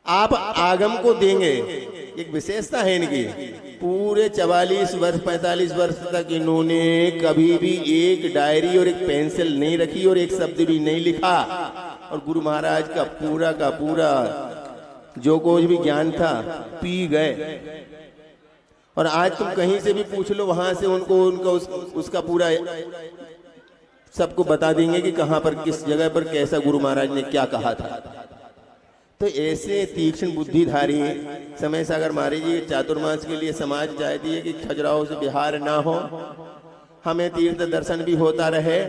आप आगम को देंगे, एक विशेषता है इनकी। पूरे 44 वर्ष 45 वर्ष तक इन्होंने कभी भी एक डायरी और एक पेंसिल नहीं रखी और एक शब्द भी नहीं लिखा, और गुरु महाराज का पूरा जो कुछ भी ज्ञान था पी गए। और आज तुम कहीं से भी पूछ लो, वहां से उनका उसका पूरा सबको बता देंगे कि कहां पर किस जगह पर कैसा गुरु महाराज ने क्या कहा था। तो ऐसे तीक्ष्ण बुद्धिधारी समय सागर महाराज जी चातुर्मास के लिए समाज चाहती है कि खजुराहो से बिहार ना हो, हमें तीर्थ दर्शन भी होता रहे।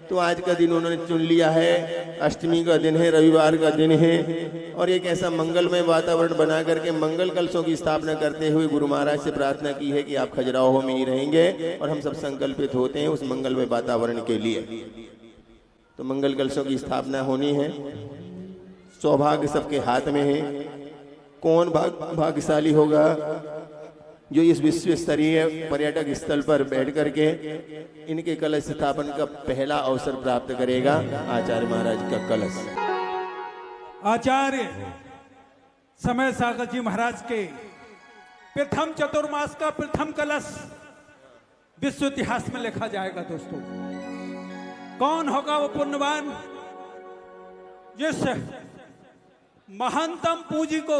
तो आज का दिन उन्होंने चुन लिया है, अष्टमी का दिन है, रविवार का दिन है, और एक ऐसा मंगलमय वातावरण बना करके मंगल कलशों की स्थापना करते हुए गुरु महाराज से प्रार्थना की है कि आप खजुराहो में ही रहेंगे, और हम सब संकल्पित होते हैं उस मंगलमय वातावरण के लिए। तो मंगल कलशों की स्थापना होनी है, सौभाग्य सबके हाथ में है। कौन भाग्यशाली होगा जो इस विश्व स्तरीय पर्यटक स्थल पर बैठ करके इनके कलश स्थापन का पहला अवसर प्राप्त करेगा। आचार्य महाराज का कलश, आचार्य समय सागर जी महाराज के प्रथम चतुर्मास का प्रथम कलश विश्व इतिहास में लिखा जाएगा। दोस्तों, कौन होगा वो पुण्यवान जिस महानतम पूंजी को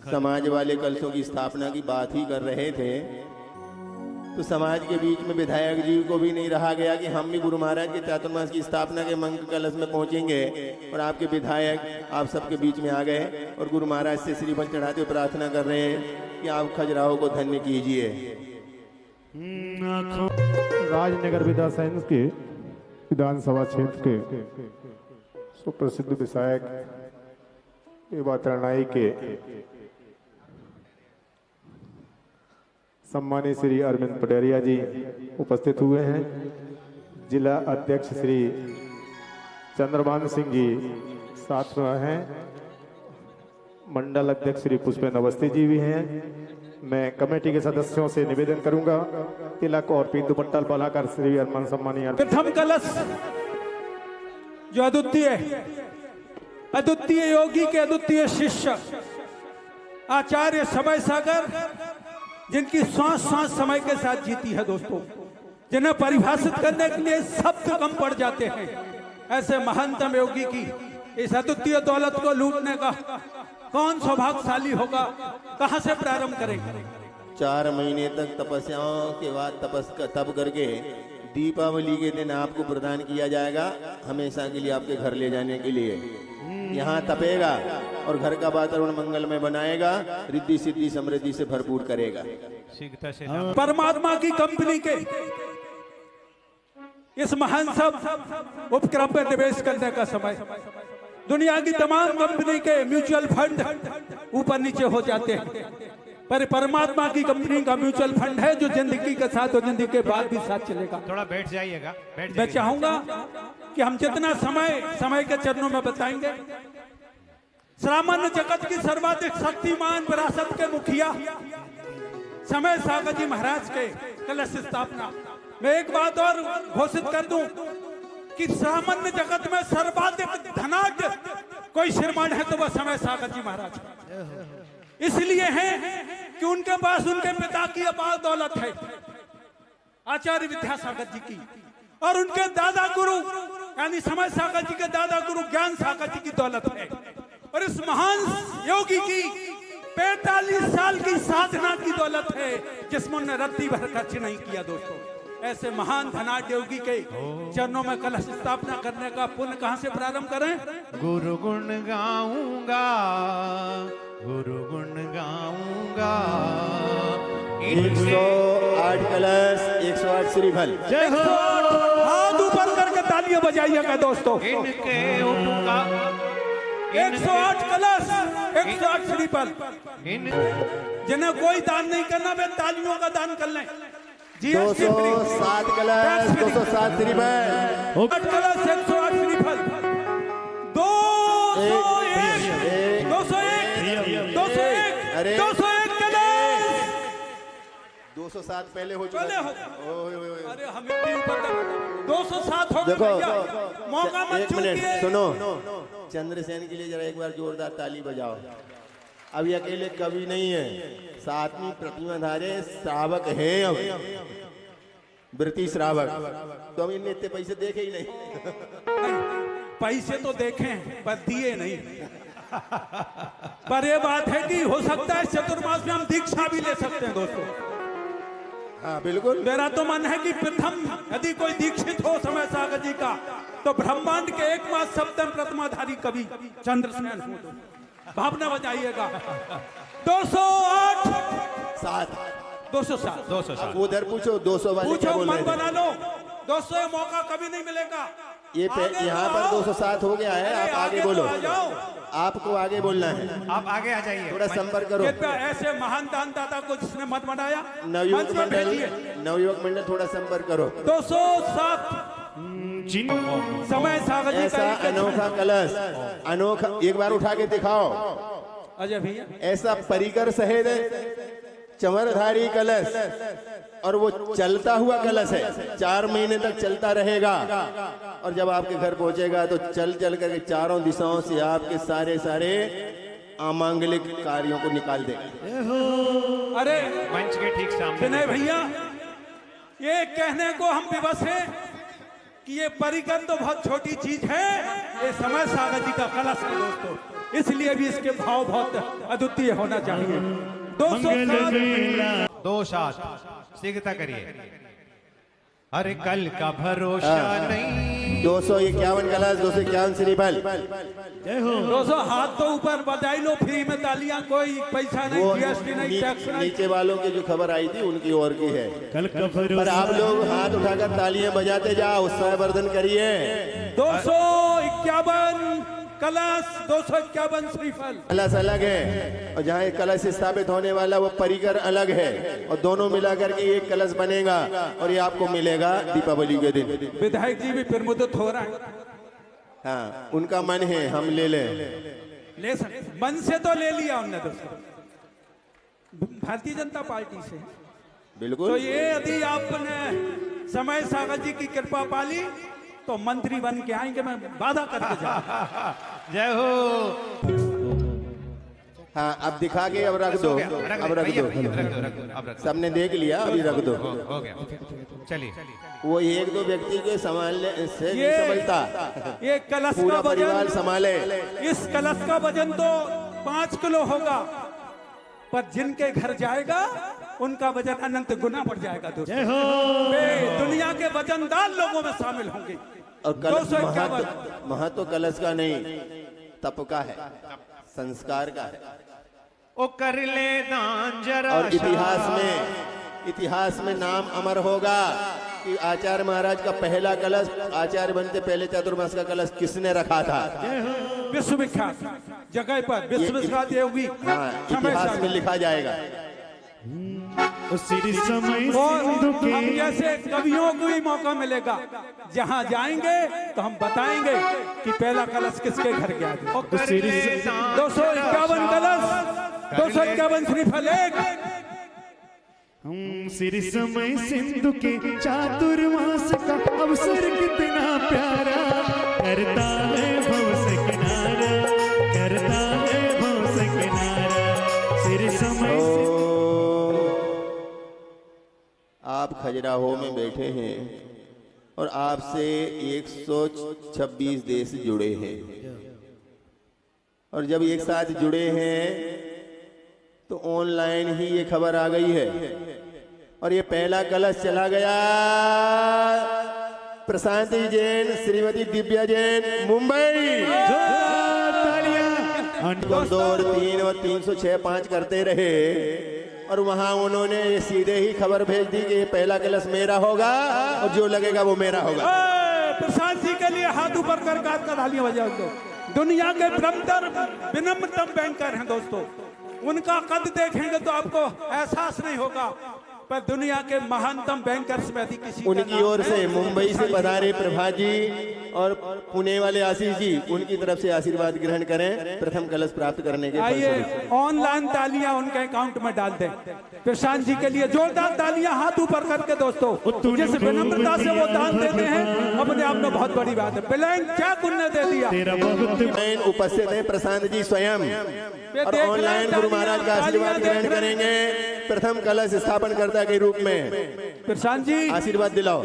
समाज वाले कलशों की स्थापना की बात ही कर रहे थे, तो समाज के बीच में विधायक जी को भी नहीं रहा गया कि हम भी गुरु महाराज के चातुर्मास की स्थापना के मंगल कलश में पहुंचेंगे। और आपके विधायक आप सबके बीच में आ गए और गुरु महाराज से श्रीफल चढ़ाते हुए प्रार्थना कर रहे हैं कि आप खजुराहो को धन्य कीजिए। राजनगर विधानसभा के विधानसभा क्षेत्र के सुप्रसिद्ध विधायक एवं तरनाई के सम्मानित श्री अरविंद पटेरिया जी उपस्थित हुए हैं। जिला अध्यक्ष श्री चंद्रभान सिंह जी साथ में हैं। मंडल अध्यक्ष श्री पुष्पेंद्र अवस्थी जी भी हैं। मैं कमेटी के सदस्यों से निवेदन करूंगा तिलक और पीत दुपट्टा पहनाकर श्री अरमान सम्मानीय प्रथम कलश जो अद्वितीय योगी के अद्वितीय शिष्य आचार्य समय सागर, जिनकी सांस सांस समय के साथ जीती है। दोस्तों, जिन्हें परिभाषित करने के लिए शब्द कम पड़ जाते हैं, ऐसे महानतम योगी की इस अद्वितीय दौलत को लूटने का कौन सौभाग्यशाली होगा, कहां से प्रारंभ करेंगे। 4 महीने तक तपस्याओं के बाद तप करके दीपावली के दिन आपको प्रदान किया जाएगा, हमेशा के लिए आपके घर ले जाने के लिए। यहाँ तपेगा और घर का वातावरण मंगलमय बनाएगा, रिद्धि सिद्धि समृद्धि से भरपूर करेगा। परमात्मा की कंपनी के इस महान सब उपक्रम पर निवेश करने का समय, दुनिया की तमाम कंपनी के म्यूचुअल फंड ऊपर नीचे हो जाते हैं, पर परमात्मा की कंपनी का म्यूचुअल फंड है जो जिंदगी के साथ और जिंदगी के बाद भी साथ चलेगा। थोड़ा बैठ जाइएगा। मैं चाहूंगा कि हम जितना समय के चरणों में बताएंगे। सामान्य जगत की सर्वाधिक शक्तिमान विरासत के मुखिया समय सागर जी महाराज के कलश स्थापना। मैं एक बात और घोषित कर दूं कि सामान्य जगत में सर्वाधिक धनाढ्य कोई श्रीमान है तो वह समय सागर जी महाराज इसलिए है कि उनके पास उनके पिता की अपार दौलत है, आचार्य विद्यासागर जी की, और उनके दादा गुरु यानी समय सागर जी के दादा गुरु ज्ञान सागर जी की दौलत है। और इस महान योगी की 45 साल की साधना की दौलत है, जिसमें उन्होंने रत्ती भर खर्च नहीं किया। दोस्तों, ऐसे महान धनाढ्य योगी के चरणों में कलश स्थापना करने का पुण्य कहां से प्रारंभ करें। गुरु गुण गाऊंगा, गुरु गुण गाऊंगा। 108 कलश, 108 श्रीफल। हाथ ऊपर करके तालियां बजाइएगा दोस्तों। इनके उनका 108 कलश, 108 श्रीफल। जिन्हें कोई दान नहीं करना वे तालियों का दान कर लें। 207 कलश, 207 श्रीफल। 8 कलश, 108 श्रीफल। 201 201 201 201 कलश। 207 पहले हो चुका पहले हो है। ओए, ओए, ओए। अरे हमें भी ऊपर तक 207 हो गए देखो भैया, मौका मत एक मिनट चूकिए। सुनो, चंद्रसेन के लिए जरा एक बार जोरदार ताली बजाओ। अभी अकेले कवि नहीं है, सातवीं प्रतिमा धारे श्रावक है, अब वृत्ति श्रावक। तो हम इनने इतने पैसे देखे ही नहीं। नहीं, पैसे तो देखे पर दिए नहीं। पर ये बात है कि हो सकता है चतुर्मास में हम दीक्षा भी ले सकते हैं दोस्तों। हाँ बिल्कुल। मेरा तो मन है कि प्रथम यदि कोई दीक्षित हो समय सागर जी का, तो ब्रह्मांड के एकमात्र सप्तम प्रतिमाधारी कवि चंद्रसेन हो। भावना बजाइएगा। 208 7 207 207 उधर पूछो 200 वाले क्या पूछो, बोल मन रहे बना थे? लो। 200 यहाँ कभी नहीं मिलेगा। ये आगे यहाँ तो पर आओ। 207 हो गया है, अरे आप आगे तो बोलो। आ जाओ। आपको आगे बोलना है, आप आगे आ जाइए। थोड़ा संपर्क करो। कृपया ऐसे महान दानदाता को जिसने मत बनाया नवयुवक मंच पर भेजिए। मंडल, नवयुवक मंडल थोड़ा संपर्क करो। 207 समय सागर जी ऐसा का एक अनोखा कलश, अनोखा, एक बार उठा के दिखाओ। अजय भैया ऐसा परिकर सहेद चमरधारी कलश, और वो चलता हुआ कलश है, 4 महीने तक चलता रहेगा। और जब आपके घर पहुंचेगा तो चल चल करके चारों दिशाओं से आपके सारे सारे अमांगलिक कार्यों को निकाल देगा। अरे मंच के ठीक सामने विनय भैया, ये कहने को हम विवश हैं कि ये परिकर तो बहुत छोटी चीज है, ये समय सागर जी का कलश है दोस्तों, इसलिए भी इसके भाव बहुत अद्वितीय होना चाहिए। 207 207 शीघ्रता करिए। अरे कल का भरोसा नहीं। 251 कलश, 251 श्रीफल। 200 हाथ तो ऊपर बजाई लो, फ्री में तालियां, कोई पैसा नहीं, वो जीएसटी नहीं, टैक्स नहीं। नीचे वालों की जो खबर आई थी उनकी ओर की है, पर आप लोग हाथ उठाकर तालियां बजाते जाओ, उत्साहवर्धन करिए। 251 कलश, 251 श्रीफल। कलश अलग है, और जहाँ एक कलश स्थापित होने वाला वो परिकर अलग है, और दोनों मिलाकर के एक कलश बनेगा, और ये आपको मिलेगा दीपावली के दिन। विधायक जी भी प्रमुदित हो रहा है। हाँ, उनका मन है हम ले लें। ले सकते, मन से तो ले लिया उनने दोस्तों, भारतीय जनता पार्टी से। बिल्कुल। तो ये यदि आपने समय सागर जी की कृपा पाली तो मंत्री बन के आएंगे, मैं वादा करके जाऊंगा। जय हो। हाँ, अब दिखा के अब रख दो, अब रख दो। सबने देख लिया, अभी रख दो। हो गया। चलिए। वो 1-2 व्यक्ति के संभालने से नहीं ये संभलता, ये कलश पूरा का परिवार वजन, संभाले। इस कलश का वजन तो 5 किलो होगा, पर जिनके घर जाएगा उनका वजन अनंत गुना बढ़ जाएगा दोस्तों। वे दुनिया के वजनदार लोगों में शामिल होंगे। और कलश 251 महत्व कलश का नहीं, तप का है, संस्कार का है। ओ कर ले दान जरा। और इतिहास में नाम अमर होगा कि आचार्य महाराज का पहला कलश, आचार्य बनते पहले चतुर्मास का कलश किसने रखा था। विश्वविख्यात जगह पर विश्वविख्यात योगी हाँ, इतिहास में लिखा जाएगा। और हम जैसे कवियों को भी मौका मिलेगा, जहाँ जाएंगे तो हम बताएंगे कि पहला कलश किसके घर गया। 251 कलश, 251 श्रीफल एक। श्री समय सिंधु के चातुर्मास का अवसर कितना प्यारा, करता है भव से किनारा, करता है भव से किनारा। श्री समय आप खजुराहो में बैठे हैं और आपसे 126 देश जुड़े हैं, और जब एक साथ जुड़े हैं तो ऑनलाइन ही ये खबर आ गई है, और ये पहला कलश चला गया प्रशांति जैन, श्रीमती दिव्या जैन, मुंबई। 2 और 3 और 306 5 करते रहे, और वहां उन्होंने सीधे ही खबर भेज दी कि ये पहला कलश मेरा होगा, और जो लगेगा वो मेरा होगा। प्रशांत जी के लिए हाथ ऊपर कर तालियां बजाओ दो। दुनिया के विनम्रतम बैंकर हैं दोस्तों, उनका कद देखेंगे तो आपको एहसास नहीं होगा, पर दुनिया के महानतम बैंकर्स में अधिक किसी का उनकी नाम ओर है। से मुंबई से पधारे प्रभा जी और पुणे वाले आशीष जी, उनकी तरफ से आशीर्वाद ग्रहण करें प्रथम कलश प्राप्त करने के आइए फलस्वरूप। ऑनलाइन तालियां उनके अकाउंट में डाल दें। प्रशांत जी के लिए जोरदार तालियां हाथ ऊपर करके दोस्तों, जिस विनम्रता से वो दान देते हैं अपने आप में बहुत बड़ी बात है। ब्लैंक चेक उनने दे दिया। तेरा बहुत ऑनलाइन उपस्थित हैं प्रशांत जी स्वयं और देख ऑनलाइन रहे गुरु महाराज का आशीर्वाद तालियां ग्रहण देख रहे हैं। करेंगे प्रथम कलश स्थापन कर्ता के रूप में। प्रशांत जी आशीर्वाद दिलाओ।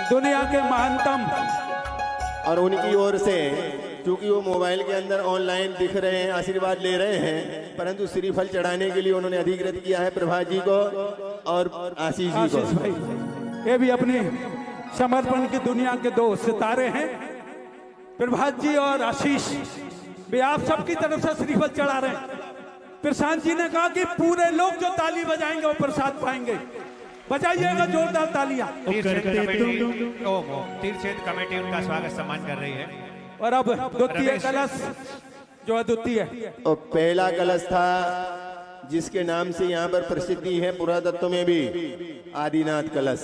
दुनिया के महानतम, और उनकी ओर से चूंकि वो मोबाइल के अंदर ऑनलाइन दिख रहे हैं, आशीर्वाद ले रहे हैं, परंतु श्रीफल चढ़ाने के लिए उन्होंने अधिकृत किया है प्रभात जी को और आशीष जी आशीष को। भाई ये भी अपनी समर्पण की दुनिया के दो सितारे हैं, प्रभात जी और आशीष भी। आप सबकी तरफ से श्रीफल चढ़ा रहे हैं। प्रशांत जी ने कहा कि पूरे लोग जो ताली बजाएंगे वो प्रसाद पाएंगे। बजाइएगा जोरदार तालियां। तीर्थक्षेत्र कमेटी उनका स्वागत सम्मान कर रही है। और अब द्वितीय कलश जो अद्वितीय है, और पहला कलश था जिसके नाम से यहाँ पर प्रसिद्धि है पुरातत्व में भी, आदिनाथ कलश।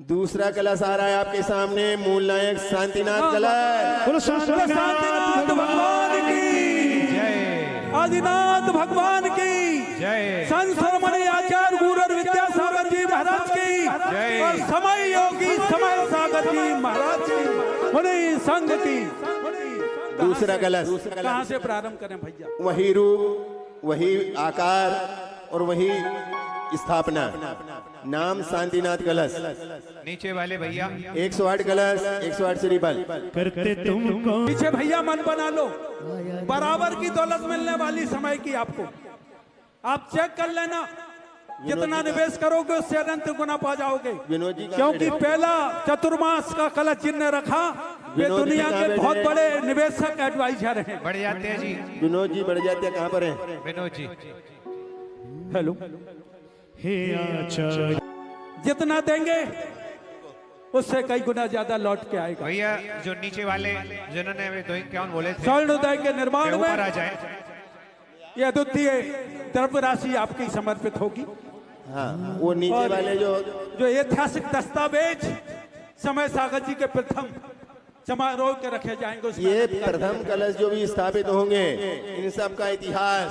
दूसरा कलश आ रहा है आपके सामने, मूल नायक शांतिनाथ कलश। शांतिनाथ भगवान की जय, आदिनाथ भगवान की जय, संत शिरोमणि आचार्य गुरु विद्यासागर जी महाराज की जय। और समय योगी समय सागर जी महाराज की, मुनि संघ की। दूसरा कलश कहाँ से प्रारंभ करें भैया? वही रूप, वही आकार और वही स्थापना, नाम शांतिनाथ कलश। नीचे वाले भैया 108 कलश, 108 श्रीफल। करते तुमको पीछे भैया मन बना लो, बराबर की दौलत मिलने वाली समय की आपको। आप चेक कर लेना, जितना निवेश करोगे उससे अनंत गुना पा जाओगे। विनोद जी क्योंकि पहला चतुर्मास का कलश जिनने रखा वे विनोद जी दुनिया कहाँ के बैठे बहुत हैं? बड़े निवेशक एडवाइजर हैं। बढ़ जाते हैं जी, विनोद जी बढ़ जाते हैं, कहाँ पर हैं? विनोद जी। हेलो, हे आचार्य जितना देंगे उससे कई गुना ज्यादा लौट के आएगा। भैया जो नीचे वाले जिन्होंने अभी 251 बोले थे, स्वर्ण उदय के निर्माण वे ऊपर आ में जाए। यह अद्वितीय द्रव्य राशि आपकी समर्पित होगी। हाँ, वो नीचे वाले जो ऐतिहासिक दस्तावेज समय सागर जी के प्रथम समारोह के रखे जाएंगे उसमें ये प्रथम कलश जो भी स्थापित होंगे, इन सब का इतिहास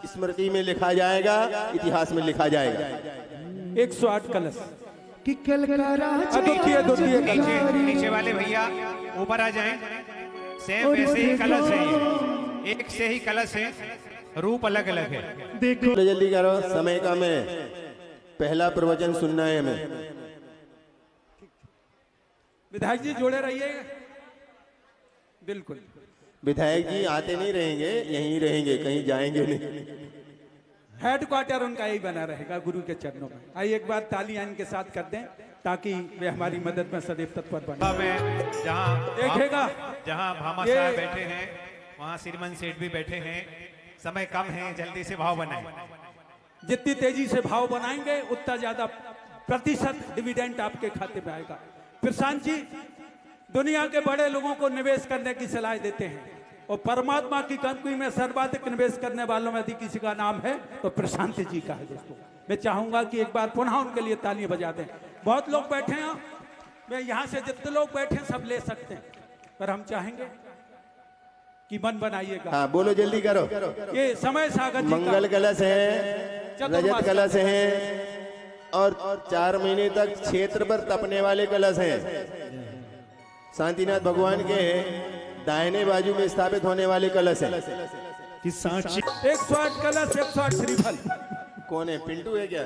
स्मृति में लिखा जाएगा, इतिहास में लिखा जाएगा। 108 कलश कि कल का राजा अद्वितीय द्वितीय कलश। नीचे वाले भैया ऊपर आ जाएं। सेम वैसे ही कलश है, ये एक से ही कलश है, रूप अलग अलग है। देखो तो जल्दी करो, समय कम है, पहला प्रवचन सुनना है हमें। विधायक जी जोड़े रहिए, बिल्कुल। विधायक जी आते नहीं रहेंगे, यहीं रहेंगे, कहीं जाएंगे नहीं। हेडक्वार्टर उनका यही बना रहेगा गुरु के चरणों में। आइए एक बार तालियां इनके साथ कर दें ताकि वे हमारी मदद में सदैव तत्पर बने। में देखेगा जहाँ भामा ये- साहब बैठे हैं, वहाँ श्रीमन सेठ भी बैठे हैं। समय कम है, जल्दी से भाव बनाएं। जितनी तेजी से भाव बनाएंगे उतना ज्यादा प्रतिशत डिविडेंड आपके खाते में आएगा। प्रशांत जी दुनिया के बड़े लोगों को निवेश करने की सलाह देते हैं और परमात्मा की कंपनी में सर्वाधिक निवेश करने वालों में यदि किसी का नाम है तो प्रशांत जी का है। दोस्तों मैं चाहूंगा कि एक बार पुनः उनके लिए तालियां बजा दें। बहुत लोग बैठे हैं, मैं यहाँ से जितने लोग बैठे हैं सब ले सकते हैं, पर हम चाहेंगे कि मन बनाइएगा। हाँ बोलो, जल्दी करो। ये समय सागर जी मंगल का कलश है, रजत कलश है और 4 महीने तक क्षेत्र पर तपने वाले कलश हैं। शांतिनाथ भगवान के दाहिने बाजू में स्थापित होने वाले कलश है। कि साक्षी 108 कलश 108 श्रीफल। कौन है, पिंटू है क्या?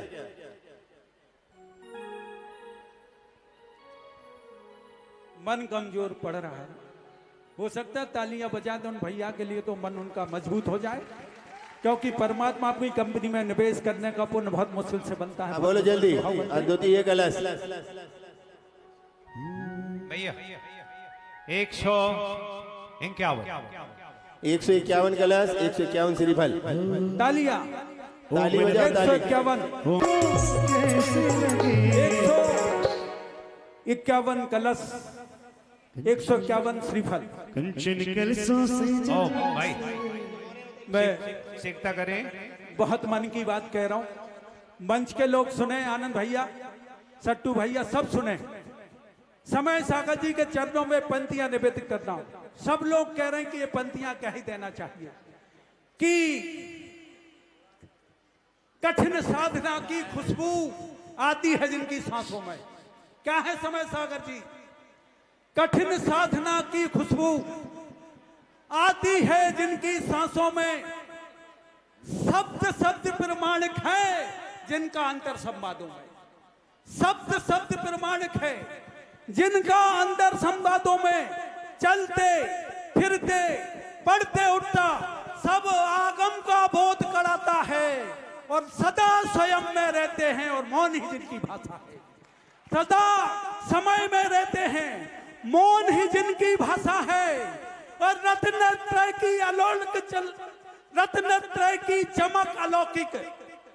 मन कमजोर पड़ रहा है, हो सकता है तालियां बजा दें उन भैया के लिए तो मन उनका मजबूत हो जाए, क्योंकि परमात्मा अपनी कंपनी में निवेश करने का पुण्य बहुत मुश्किल से बनता है। हाँ, बोलो जल्दी। अद्वितीय कलश भैया 151 151 कलश, 151 श्रीफल। तालियां ताली बजाओ, ताली। 151 कलश 151 श्रीफल। कंचन कलशों से ओ भाई मैं सीखता करें। बहुत मन की बात कह रहा हूं, मंच के लोग सुने, आनंद भैया, सट्टू भैया, सब सुने। समय सागर जी के चरणों में पंक्तियां निवेदित करता हूं। सब लोग कह रहे हैं कि ये पंक्तियां कह ही देना चाहिए कि कठिन साधना की खुशबू आती है जिनकी सांसों में। क्या है समय सागर जी? कठिन साधना की खुशबू आती है जिनकी सांसों में, शब्द शब्द प्रमाणिक है जिनका अंतर संवादों में, शब्द शब्द प्रमाणिक है जिनका अंतर संवादों में, चलते फिरते पढ़ते उठता सब आगम का बोध कराता है और सदा स्वयं में रहते हैं और मौन ही जिनकी भाषा है। सदा समय में रहते हैं, मौन ही जिनकी भाषा है और रत्नत्रय की अलौकिक रत्नत्रय की चमक अलौकिक,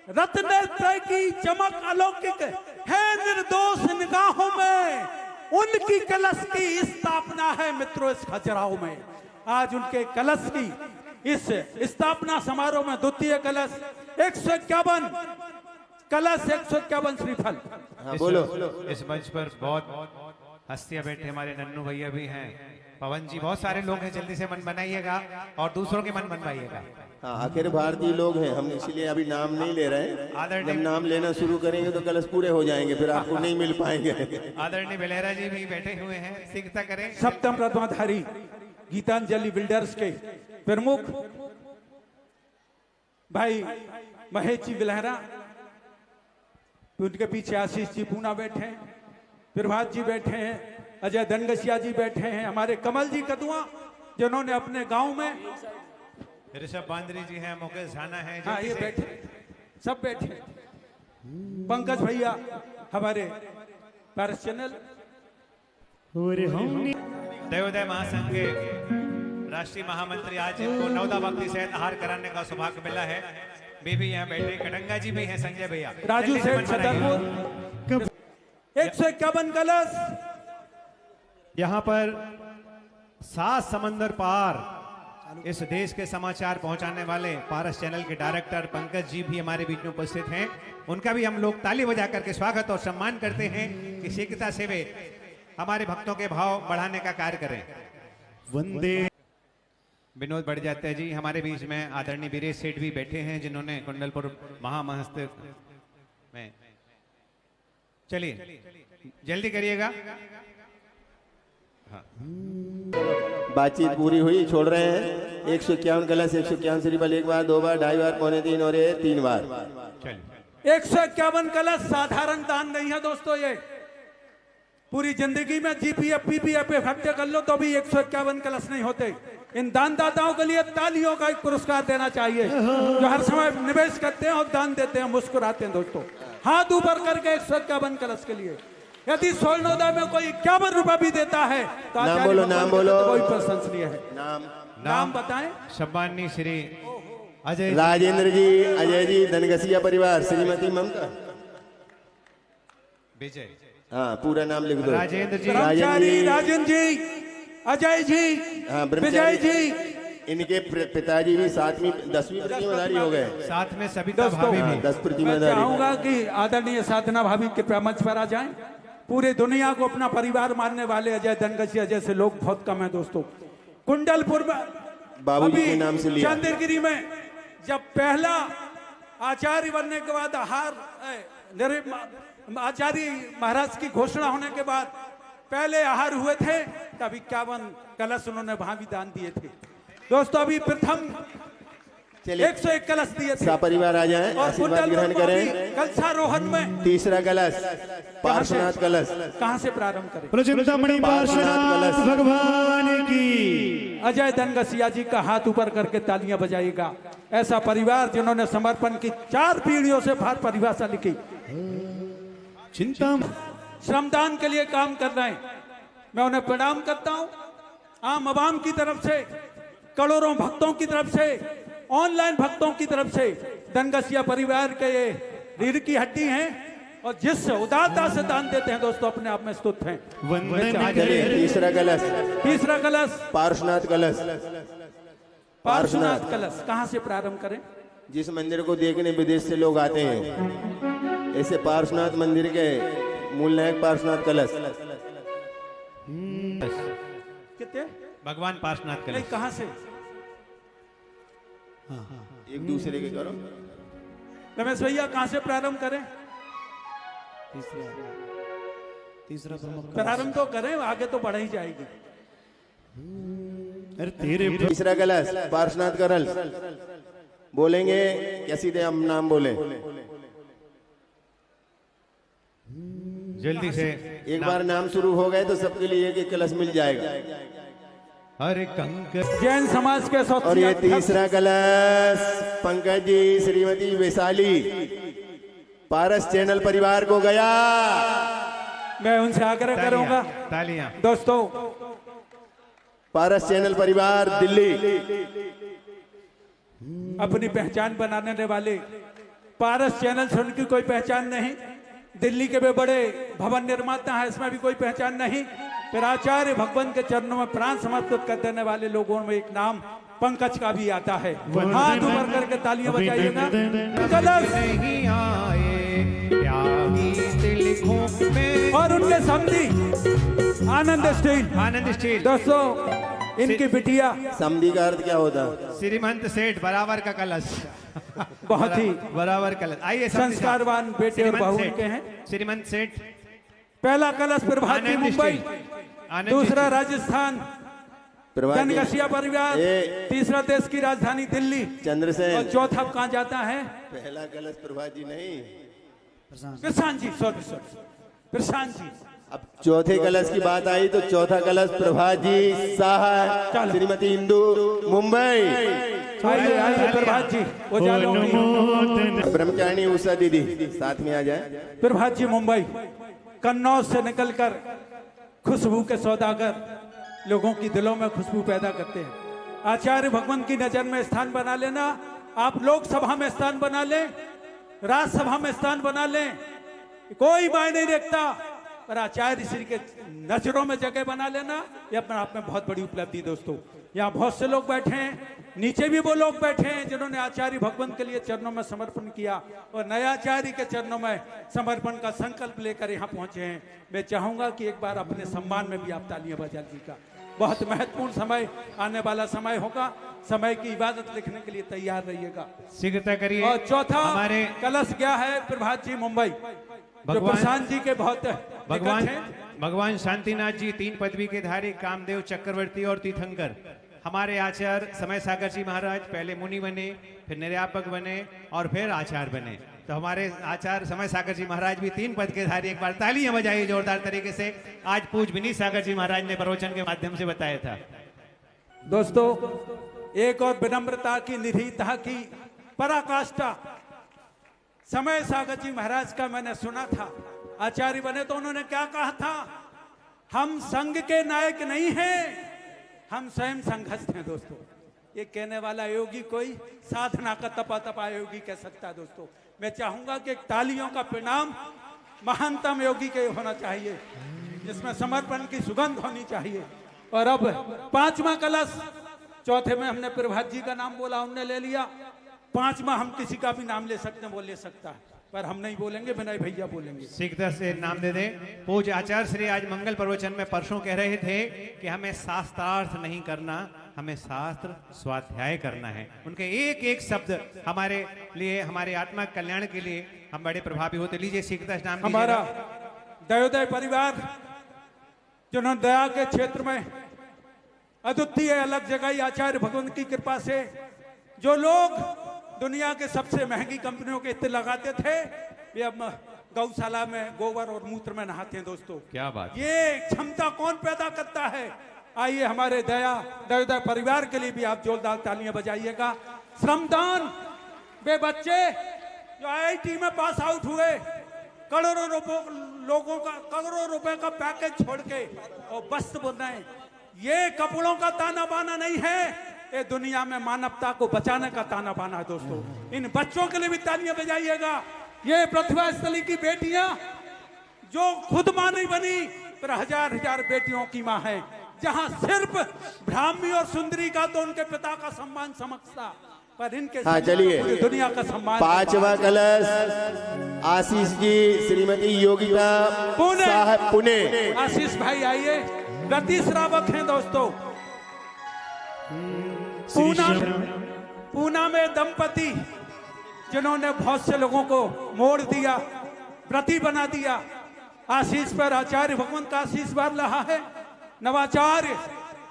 रत्नत्रय की चमक अलौकिक है निर्दोष निगाहों में, उनकी कलश की स्थापना है मित्रों इस खजुराहो में। आज उनके कलश की इस स्थापना समारोह में द्वितीय कलश 151 कलश 151 श्रीफल। हाँ बोलो। इस मंच पर बहुत हस्तियां बैठे, हमारे नन्नू भैया भी हैं, पवन जी, बहुत सारे लोग हैं। जल्दी से मन बनाइएगा और दूसरों के मन बनवाइएगा। हाँ, आखिर भारतीय लोग हैं हम, इसलिए अभी नाम नहीं ले रहे हैं। जब नाम लेना शुरू करेंगे तो कलश पूरे हो जाएंगे, फिर आपको नहीं मिल पाएंगे। आदरणीय बेलेरा जी भी बैठे हुए हैं, सीखता करें। सप्तम प्रथमाधारी गीतांजलि बिल्डर्स के प्रमुख भाई महेश जी बिलहरा, उनके पीछे आशीष जी पूना बैठे हैं, प्रभात जी बैठे हैं, अजय दनगसिया जी बैठे हैं, हमारे कमल जी कदुआ जिन्होंने अपने गांव में, ऋषभ बांदरी जी हैं, मुकेश झाना है, हाँ ये बैठे, सब बैठे, पंकज भैया हमारे पारस चैनल, और हमने देवोदय महासंघ के राष्ट्रीय महामंत्री, आज इनको नवदा भक्ति सहित आहार कराने का सौभाग्य मिला है, वे भी यहाँ बैठे, कटंगा जी भी हैं, संजय भैया, राजू जल्दी से सेठ मन बनाइए। छतरपुर 151 कलश। यहाँ पर 7 समंदर पार इस देश के समाचार पहुंचाने वाले पारस चैनल के डायरेक्टर पंकज जी भी हमारे बीच में उपस्थित हैं। उनका भी हम लोग ताली बजा करके स्वागत और सम्मान करते हैं कि शीघ्रता से वे हमारे भक्तों के भाव बढ़ाने का कार्य करें। वंदे विनोद बढ़ जाते हैं जी हमारे बीच में, आदरणीय वीरेश सेठ भी बैठे हैं जिन्होंने कुंडलपुर महामहस्त में, चलिए जल्दी करिएगा। हाँ। बातचीत पूरी हुई, छोड़ रहे हैं। 151 कलश 151 श्रीफल, एक बार, दो बार, ढाई बार, पौने 3 और ये 3 बार। चलिए 151 कलश साधारण दान नहीं है दोस्तों, ये पूरी जिंदगी में जीपीएफ पीपीएफ इकट्ठे कर लो तो भी 151 कलश नहीं होते। इन दानदाताओं के लिए तालियों का एक पुरस्कार देना चाहिए जो हर समय निवेश करते हैं और दान देते हैं, मुस्कुराते हैं दोस्तों। हाथ ऊपर करके 151 कलश के लिए, यदि स्वर्णोदय में कोई 51 रुपया भी देता है तो नाम बोलो, नाम बोलो, कोई प्रशंसनीय है। नाम बताएं। सम्माननीय श्री अजय राजेंद्र जी, अजय जी, धनगसिया परिवार, श्रीमती ममता, विजय, हाँ पूरा नाम लिख दो। राजेंद्र जी, ब्रह्मचारी राजेंद्र जी, अजय जी, हाँ विजय जी, इनके पिताजी भी 7वीं 10वीं प्रतिमाधारी हो गए। साथ में सविता दोस्तों, भाभी हाँ, भी। 10 मैं प्रतिमाधारी। चाहूंगा कि आदरणीय साधना भाभी के मंच पर आ जाएं। पूरे दुनिया को अपना परिवार मानने वाले अजय दनगसिया जैसे लोग बहुत कम हैं दोस्तों। कुंडलपुर में बाबूजी के नाम से लिया। चंद्रगिरी में जब पहला आचार्य बनने के बाद आचार्य महाराज की घोषणा होने के बाद पहले आहार हुए थे, तब 51 कलश उन्होंने वहां भी दान दिए थे दोस्तों। अभी प्रथम 101 कलश दिए थे। परिवार आ जाएं, और आशीर्वाद ग्रहण करें। कलशारोहण में तीसरा कलश पार्श्वनाथ कलश, कहां से प्रारंभ करें? प्रचिंतामणि पार्श्वनाथ भगवान की। अजय दनगसिया जी का हाथ ऊपर करके तालियां बजाइएगा। ऐसा परिवार जिन्होंने समर्पण की 4 पीढ़ियों से परिभाषा लिखी, चिंता श्रमदान के लिए काम कर रहे हैं। मैं उन्हें प्रणाम करता हूं, आम आवाम की तरफ से, करोड़ों भक्तों की तरफ से, ऑनलाइन भक्तों की तरफ से। दनगसिया परिवार के ये रीढ़ की हड्डी हैं और जिस उदारता से दान देते हैं दोस्तों, अपने आप में स्तुत हैं। वंदन करे। तीसरा कलश तीसरा कलश पार्श्वनाथ कलश, पार्श्वनाथ कलश कहाँ से प्रारंभ करें? जिस मंदिर को देखने विदेश से लोग आते हैं, ऐसे पार्श्वनाथ मंदिर के मूल नायक पार्श्वनाथ कलश। कितने? भगवान पार्श्वनाथ नहीं, कलश कहाँ से? एक दूसरे के करो। रमेश भैया कहाँ से प्रारंभ करें? तीसरा प्रमुख प्रारंभ तो करें, आगे तो बढ़ ही जाएगी। अरे तेरे तीसरा कलश पार्श्वनाथ कलश बोलेंगे क्या सीधे हम नाम बोले? जल्दी से एक बार नाम शुरू हो गए तो सबके लिए एक एक कलश मिल जाएगा। हरे कंकर जैन समाज के और ये तीसरा कलश पंकज जी श्रीमती वैशाली पारस चैनल परिवार को गया। मैं उनसे आग्रह करूंगा तालियां दोस्तों, पारस चैनल परिवार दिल्ली, अपनी पहचान बनाने वाले पारस चैनल से उनकी कोई पहचान नहीं। दिल्ली के भी बड़े भवन निर्माता हैं, इसमें भी कोई पहचान नहीं। फिर आचार्य भगवान के चरणों में प्राण समर्पित कर देने वाले लोगों में एक नाम पंकज का भी आता है। हाथ ऊपर करके तालियां बजाइएगा। कलश नहीं आए प्याही तिलकों में और उनके समधी आनंद स्टील। आनंद स्टील दोस्तों, इनकी बिटिया समधी का अर्थ क्या होता है? श्रीमंत सेठ बराबर का कलश, बहुत ही बराबर कलश। आइए संस्कारवान बेटे और बहू के हैं। श्रीमंत सेठ पहला कलश प्रभाती आनंद मुंबई, स्टील, आनंद दूसरा स्टील। राजस्थान प्रभात जनगसिया परिवार, तीसरा देश की राजधानी दिल्ली, चंद्रसेन। और चौथा कहाँ जाता है? पहला कलश प्रभात जी नहीं, प्रशांत जी, सॉरी प्रशांत जी। अब चौथे कलश की बात आई तो चौथा कलश प्रभात जी शाह श्रीमती इंदू मुंबई। आइए प्रभात जी, वो जानो ब्रह्मचारिणी उषा दीदी साथ में आ जाए। प्रभात जी मुंबई, कन्नौज से निकलकर खुशबू के सौदागर, लोगों की दिलों में खुशबू पैदा करते हैं। आचार्य भगवान की नजर में स्थान बना लेना, आप लोकसभा में स्थान बना लें, राज्यसभा में स्थान बना लें, कोई मायने नहीं रखता, पर आचार्य श्री के नजरों में जगह बना लेना ये अपने आप में बहुत बड़ी उपलब्धि। दोस्तों, यहाँ बहुत से लोग बैठे हैं, नीचे भी वो लोग बैठे हैं जिन्होंने आचार्य भगवान के लिए चरणों में समर्पण किया और नयाचार्य के चरणों में समर्पण का संकल्प लेकर यहाँ पहुंचे हैं। मैं चाहूंगा कि एक बार अपने सम्मान में भी आप तालियां बजा दीजिएगा। बहुत महत्वपूर्ण समय आने वाला समय होगा, समय की इबादत लिखने के लिए तैयार रहिएगा। शीघ्रता करिए। और चौथा हमारे कलश गया है प्रभात जी मुंबई, जो प्रशांत जी के बहुत भगवान शांतिनाथ जी 3 पदवी के धारी, कामदेव चक्रवर्ती और तीर्थंकर। हमारे आचार्य समय सागर जी महाराज पहले मुनि बने, फिर निर्यापक बने और फिर आचार्य बने। तो हमारे आचार्य समय सागर जी महाराज भी 3 पद के धारी। एक बार तालियां बजाइए जोरदार तरीके से। आज पूज्य विनीत सागर जी महाराज ने प्रवचन के माध्यम से बताया था। दोस्तों, एक और विनम्रता की, निधीता की पराकाष्ठा समय सागर जी महाराज का मैंने सुना था। आचार्य बने तो उन्होंने क्या कहा था? हम संघ के नायक नहीं हैं, हम स्वयं संघस्थ हैं। दोस्तों, ये कहने वाला योगी कोई साधना का तपा योगी कह सकता है। दोस्तों, मैं चाहूंगा कि तालियों का परिणाम महानतम योगी के होना चाहिए, जिसमें समर्पण की सुगंध होनी चाहिए। और अब 5वां कलश, चौथे में हमने प्रभात जी का नाम बोला, उनने ले लिया। 5वां हम किसी का भी नाम ले सकते हैं, वो ले सकता है, पर हम नहीं बोलेंगे, विनय भैया बोलेंगे। शीघ्रता से नाम दे दें। पूज्य आचार्य श्री आज मंगल प्रवचन में परसों कह रहे थे कि हमें शास्त्रार्थ नहीं करना, हमें शास्त्र स्वाध्याय करना है। उनके एक एक शब्द हमारे लिए, हमारे आत्मा कल्याण के लिए हम बड़े प्रभावी होते। लीजिए शीघ्रता से नाम। हमारा दयोदय परिवार, जिन्होंने दया के क्षेत्र में अद्वितीय अलग जगह आचार्य भगवान की कृपा से जो लोग दुनिया के सबसे महंगी कंपनियों के इत्ते लगाते थे, वे अब गौशाला में गोबर और मूत्र में नहाते हैं। दोस्तों, क्या बात, ये क्षमता कौन पैदा करता है? आइए हमारे दयोदय परिवार के लिए भी आप जोरदार तालियां बजाइएगा। श्रमदान, वे बच्चे जो IIT में पास आउट हुए, करोड़ों रुपए का पैकेज छोड़ के और वस्त्र बनाए, ये कपड़ों का ताना बाना नहीं है, ये दुनिया में मानवता को बचाने का ताना बाना है। दोस्तों, इन बच्चों के लिए भी तालियां बजाइएगा। ये प्रतिभा स्थली की बेटियां जो खुद मां नहीं बनी, पर हजार हजार बेटियों की मां है, जहां सिर्फ ब्राह्मी और सुंदरी का तो उनके पिता का सम्मान समझता, पर इनके हाँ, चलिए। पूरी दुनिया का सम्मान। पांचवा कलश आशीष जी, श्रीमती योगिता पुणे। साहब पुणे। आशीष भाई आइए, गति श्रावक हैं दोस्तों। पूना में दंपति जिन्होंने बहुत से लोगों को मोड़ दिया, प्रति बना दिया। आशीष पर आचार्य भगवंत का आशीर्वाद रहा है, नवाचार्य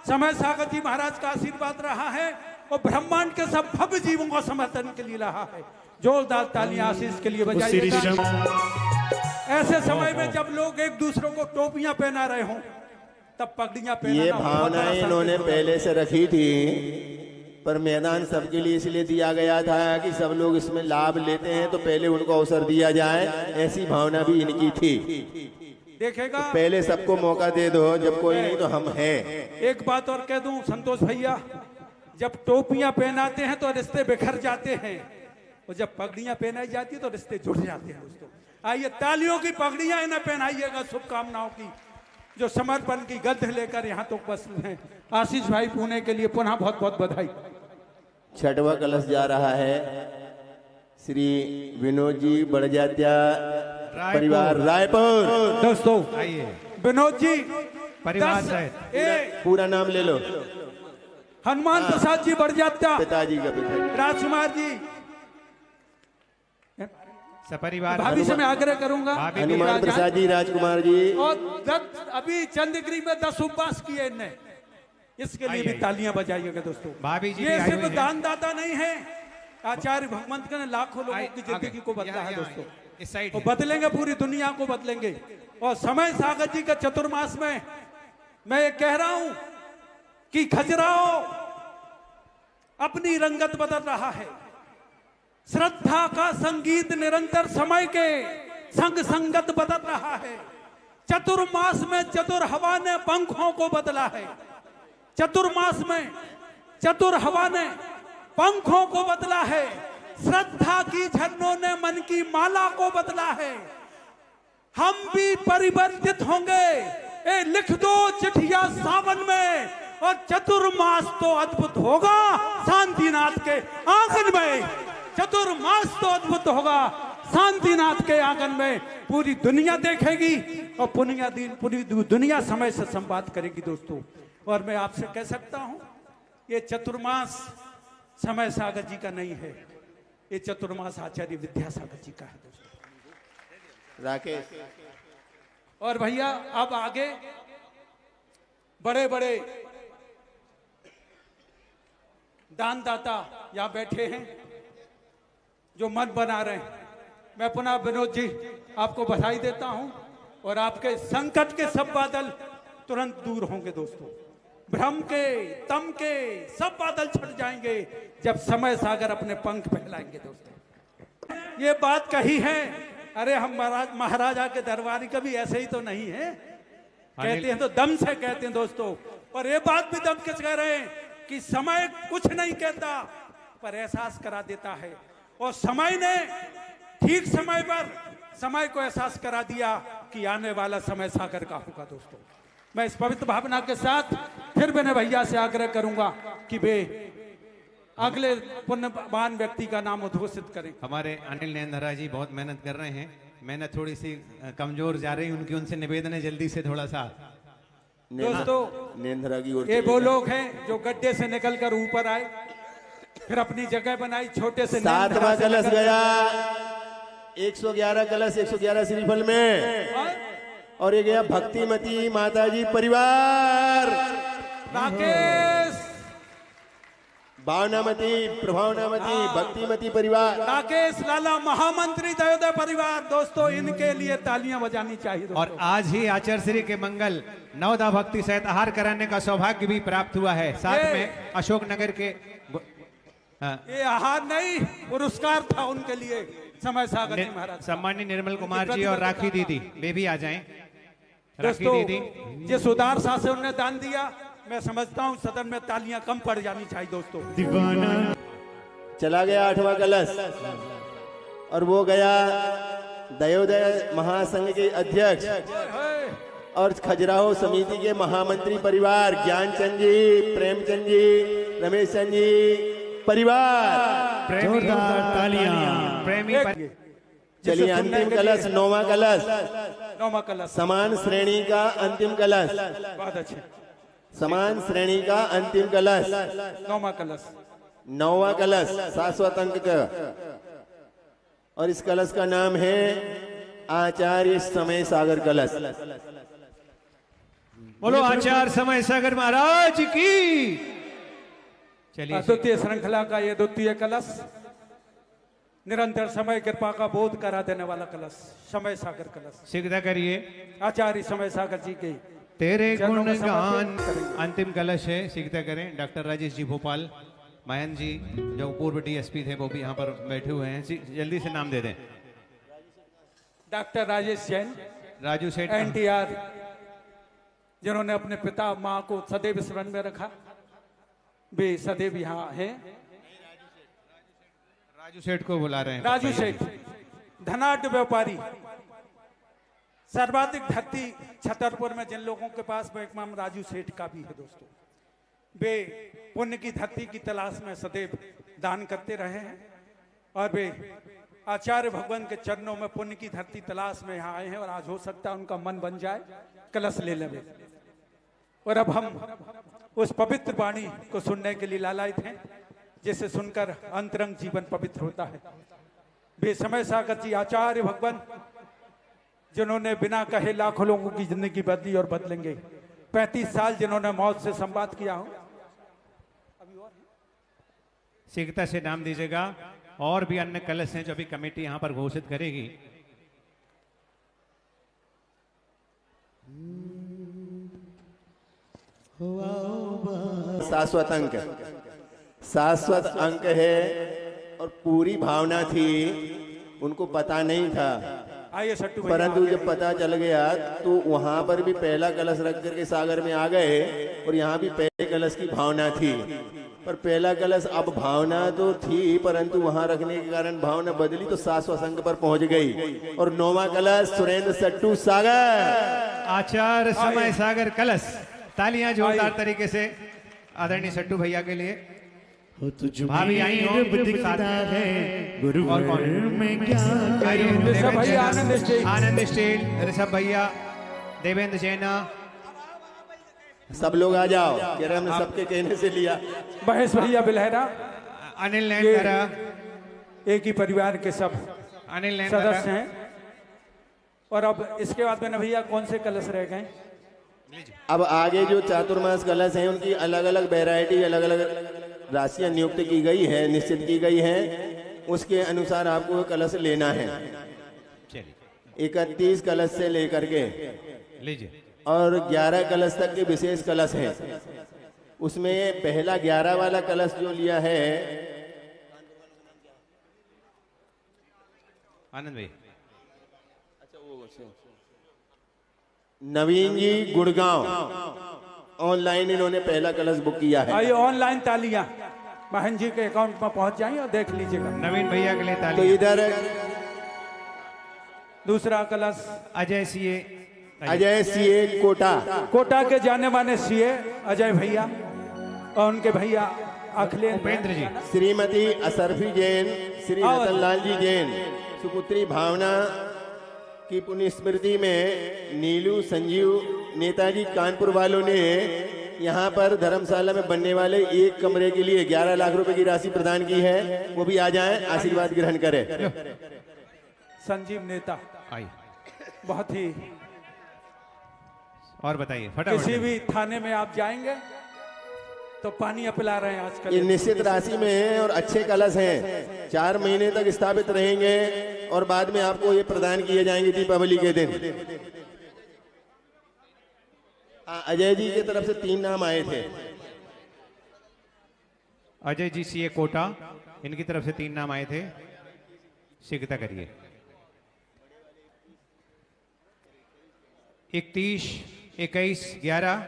समय सागर जी महाराज का आशीर्वाद रहा है, और ब्रह्मांड के सब भव्य जीवों को समर्थन के लिए रहा है। जोरदार तालियां आशीष के लिए बजाइएगा। ऐसे समय में जब लोग एक दूसरे को टोपियां पहना रहे हों, तब पगड़ियां पहनाना ये बहुत भावनाएं बड़ा इन्होंने संकेत है। पहले से रखी थी, पर मैदान सबके लिए इसलिए दिया गया था कि सब लोग इसमें लाभ लेते हैं तो पहले उनको अवसर दिया जाए, ऐसी भावना भी इनकी थी। देखेगा पहले सबको मौका दे दो, जब कोई नहीं तो हम हैं। एक बात और कह दूं संतोष भैया, जब टोपियां पहनाते हैं तो रिश्ते बिखर जाते हैं, और जब पगड़ियां पहनाई जाती है तो रिश्ते जुड़ जाते हैं दोस्तों। आइए तालियों की पगड़ियां इन्हें पहनाइएगा, शुभकामनाओं की, जो समर्पण की गद्द लेकर यहाँ तो उपस्थित हैं। आशीष भाई पुणे के लिए पुनः बहुत बहुत बधाई। छठवा कलश जा रहा है श्री विनोद जी बड़जात्या परिवार रायपुर। दोस्तों आइए विनोद जी परिवार 10 सहित। ए, पूरा नाम ले लो। हनुमान प्रसाद जी बड़जात्या, पिताजी का पिता। राजकुमार जी, सपरिवार भाभी से मैं आग्रह करूंगा, भाभी हनुमान प्रसाद जी, राजकुमार जी। और 10 अभी चंद्रगिरी में 10 उपवास किए इनने, इसके लिए भी आइए। तालियां बजाइएगा दोस्तों। भाभी जी ये भी आई सिर्फ हुई हैं। दानदाता नहीं है, आचार्य भगवंत ने लाखों लोगों की जिंदगी को बदला है दोस्तों, इस साइड और बदलेंगे, पूरी दुनिया को बदलेंगे। और समय सागर जी के चतुर्मास में मैं ये कह रहा हूं कि खजुराहो अपनी रंगत बदल रहा है। श्रद्धा का संगीत निरंतर समय के संग संगत बदल रहा है। चतुर्मास में चतुर हवा ने पंखों को बदला है। चतुर्मास में चतुर हवा ने पंखों को बदला है। श्रद्धा की झरनों ने मन की माला को बदला है। हम भी परिवर्तित होंगे, ए लिख दो चिट्ठिया सावन में, और चतुर्मास तो अद्भुत होगा शांतिनाथ के आंगन में। चतुर्मास तो अद्भुत होगा शांतिनाथ के आंगन में, पूरी दुनिया देखेगी और पूरी दुनिया समय से संवाद करेगी दोस्तों। और मैं आपसे कह सकता हूं, ये चतुर्मास समय सागर जी का नहीं है, ये चतुर्मास आचार्य विद्यासागर जी का है दोस्तों। राकेश और भैया अब आगे बड़े बड़े दानदाता यहाँ बैठे हैं जो मन बना रहे हैं। मैं पुनः विनोद जी आपको बधाई देता हूं, और आपके संकट के सब बादल तुरंत दूर होंगे दोस्तों। भ्रम के, तम के सब बादल छट जाएंगे जब समय सागर अपने पंख फैलाएंगे दोस्तों। ये बात कही है, अरे हम महाराजा के दरबारी कभी ऐसे ही तो नहीं है, कहते हैं तो दम से कहते हैं दोस्तों। और ये बात भी दम के कह रहे हैं कि समय कुछ नहीं कहता पर एहसास करा देता है, और समय ने ठीक समय पर समय को एहसास करा दिया कि आने वाला समय सागर का होगा दोस्तों। मैं इस पवित्र भावना के साथ फिर मैंने भैया से आग्रह करूंगा कि वे अगले पुण्यवान व्यक्ति का नाम उद्घोषित करें। हमारे अनिल नेंदरा जी बहुत मेहनत कर रहे हैं, मेहनत थोड़ी सी कमजोर जा रही है उनकी, उनसे निवेदन है जल्दी से थोड़ा सा। दोस्तों नेंद्रा की ओर ये वो लोग हैं जो गड्ढे से निकलकर ऊपर आए, फिर अपनी जगह बनाई, छोटे से सातवां कलश गया 111 कलश 111 श्रीफल में, और ये गया भक्तिमती माताजी परिवार, राकेश भावनामती प्रभावनामती भक्तिमती परिवार। राकेश लाला महामंत्री दयोदय परिवार। दोस्तों इनके लिए तालियां बजानी चाहिए दोस्तों। और आज ही आचार्य श्री के मंगल नवदा भक्ति सहित आहार कराने का सौभाग्य भी प्राप्त हुआ है। साथ में अशोकनगर के ये आहार नहीं, पुरस्कार था उनके लिए समय सागर जी महाराज। सम्मानीय निर्मल कुमार जी और राखी दीदी वे भी आ जाएं। राखी दोस्तों दीदी जिस उदार सा से उन्होंने दान दिया, मैं समझता हूं सदन में तालियां कम पड़ जानी चाहिए दोस्तों। दीवाना चला गया 8वां कलश, और वो गया दयोदय महासंघ के अध्यक्ष और खजुराहो समिति के महामंत्री परिवार ज्ञानचंद जी, प्रेमचंद जी, रमेश चंद जी परिवार। जोरदार तालियां। प्रेमी चलिए अंतिम कलश, नौवां कलश, नौवां कलश, समान श्रेणी का अंतिम कलश, बहुत अच्छे। समान श्रेणी का अंतिम कलश, नौवां कलश, नौवां कलश, शाश्वत अंक का। और इस कलश का नाम है आचार्य समय सागर कलश। बोलो आचार्य समय सागर महाराज की। चलिए द्वितीय श्रृंखला का ये द्वितीय कलश, निरंतर समय कृपा का बोध करा देने वाला कलश, समय सागर कलश। सिद्ध करिए आचार्य समय सागर जी के तेरे चरणों में गुणगान। समर्पित करेंगे। अंतिम कलश है, सिद्ध करें। डॉक्टर राजेश जी भोपाल, मयंक जी जो पूर्व डीएसपी थे वो भी यहाँ पर बैठे हुए हैं। जल्दी से नाम दे दें। डॉक्टर राजेश जैन, राजू सेठ, एनटीआर, जिन्होंने अपने पिता माँ को सदैव स्मरण में रखा, वे सदैव यहाँ हैं। राजू सेठ को बुला रहे हैं। राजू सेठ, धनाढ्य व्यापारी, सर्वाधिक धरती छतरपुर में जिन लोगों के पास वो एक नाम राजू सेठ का भी है दोस्तों। वे पुण्य की धरती की तलाश में सदैव दान करते रहे हैं और वे आचार्य भगवान के चरणों में पुण्य की धरती तलाश में यहाँ आए हैं और आज हो सकता है उनका मन बन जाए, कलश ले लेवे। और अब हम उस पवित्र वाणी को सुनने के लिए लालायित हैं, जिसे सुनकर अंतरंग जीवन पवित्र होता है। वे समय सागर जी आचार्य भगवान, जिन्होंने बिना कहे लाखों लोगों की जिंदगी बदली और बदलेंगे। 35 साल जिन्होंने मौत से संवाद किया हो। शीघ्रता से नाम दीजिएगा। और भी अन्य कलश हैं जो अभी कमेटी यहाँ पर घोषित करेगी। शाश्वत अंक, शाश्वत अंक है और पूरी भावना थी, उनको पता नहीं था। आइए सट्टू भैया, परंतु जब पता चल गया तो वहां पर भी पहला कलश रख करके सागर में आ गए और यहाँ भी पहले कलश की भावना थी। पर पहला कलश अब भावना तो थी, परंतु वहां रखने के कारण भावना बदली तो शाश्वत अंक पर पहुंच गई। और नौवां कलश सुरेंद्र सट्टू सागर, आचार्य समय सागर कलश। तालियां जोरदार तरीके से आदरणीय सट्टू भैया के लिए। हो तुझ भाभी आई हो, में दिखता है गुरुवर और कौन? में क्या ऋषभ भैया, आनंद स्टील। आनंद स्टील, ऋषभ भैया, देवेंद्र जैना, सब लोग आ जाओ, कह रहे हमने सबके कहने से लिया। महेश भैया बिलहरा, अनिल नैनकरा, एक ही परिवार के सब अनिल नैनकरा सदस्य हैं। और अब इसके बाद में भैया कौन से कलश रह गए? अब आगे जो चातुर्मास कलश हैं उनकी अलग अलग वैरायटी, अलग अलग राशियां नियुक्त की गई है, निश्चित की गई है। उसके अनुसार आपको कलश लेना है। चलिए 31 कलश से लेकर के लीजिए। और 11 कलश तक के विशेष कलश हैं। उसमें पहला 11 वाला कलश जो लिया है आनंद भाई, नवीन जी गुड़गांव, ऑनलाइन इन्होंने पहला कलश बुक किया है। आइए ऑनलाइन तालियां महन जी के अकाउंट में पहुंच जाएं और देख लीजिएगा। नवीन भैया के लिए तो तालियां। इधर दूसरा कलश अजय सीए, अजय सीए कोटा, कोटा के जाने माने सीए अजय भैया और उनके भैया अखिलेश उपेंद्र जी, श्रीमती असरफी जैन, श्री रतनलाल जी जैन, सुपुत्री भावना की पुण्य स्मृति में नीलू संजीव नेताजी कानपुर वालों ने यहाँ पर धर्मशाला में बनने वाले एक कमरे के लिए 11 लाख रुपए की राशि प्रदान की है। वो भी आ जाएं, आशीर्वाद ग्रहण करें। संजीव नेता आई। बहुत ही, और बताइए फटाफट। किसी भी थाने में आप जाएंगे तो पानी पिला रहे हैं ये आजकल। निश्चित राशि में है और अच्छे कलश हैं। 4 महीने तक स्थापित रहेंगे और बाद में आपको ये प्रदान किए जाएंगे दीपावली के दिन। अजय जी की तरफ से 3 नाम आए थे। अजय जी सीए कोटा, इनकी तरफ से 3 नाम आए थे। शीघ्रता करिए। 31, 21, 11।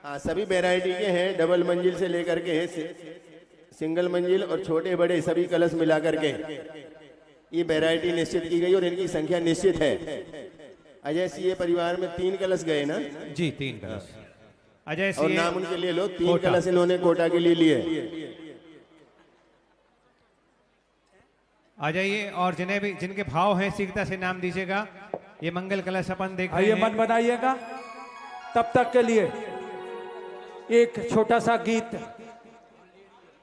हाँ, सभी वैरायटी के हैं, डबल मंजिल से लेकर के सिंगल मंजिल और छोटे बड़े सभी कलश मिला करके ये वैरायटी निश्चित की गई और इनकी संख्या निश्चित है। अजय सिंह परिवार में 3 कलश गए ना, जी 3 कलश अजय और सिंह नाम उनके लिए लो, 3 कोटा। कलश इन्होंने कोटा के लिए लिए। आ जाइए और जिन्हें भी जिनके भाव हैं शीघ्रता से नाम दीजिएगा। ये मंगल कलश अपन देख रहे आइए हैं। मन बनाइएगा। तब तक के लिए एक छोटा सा गीत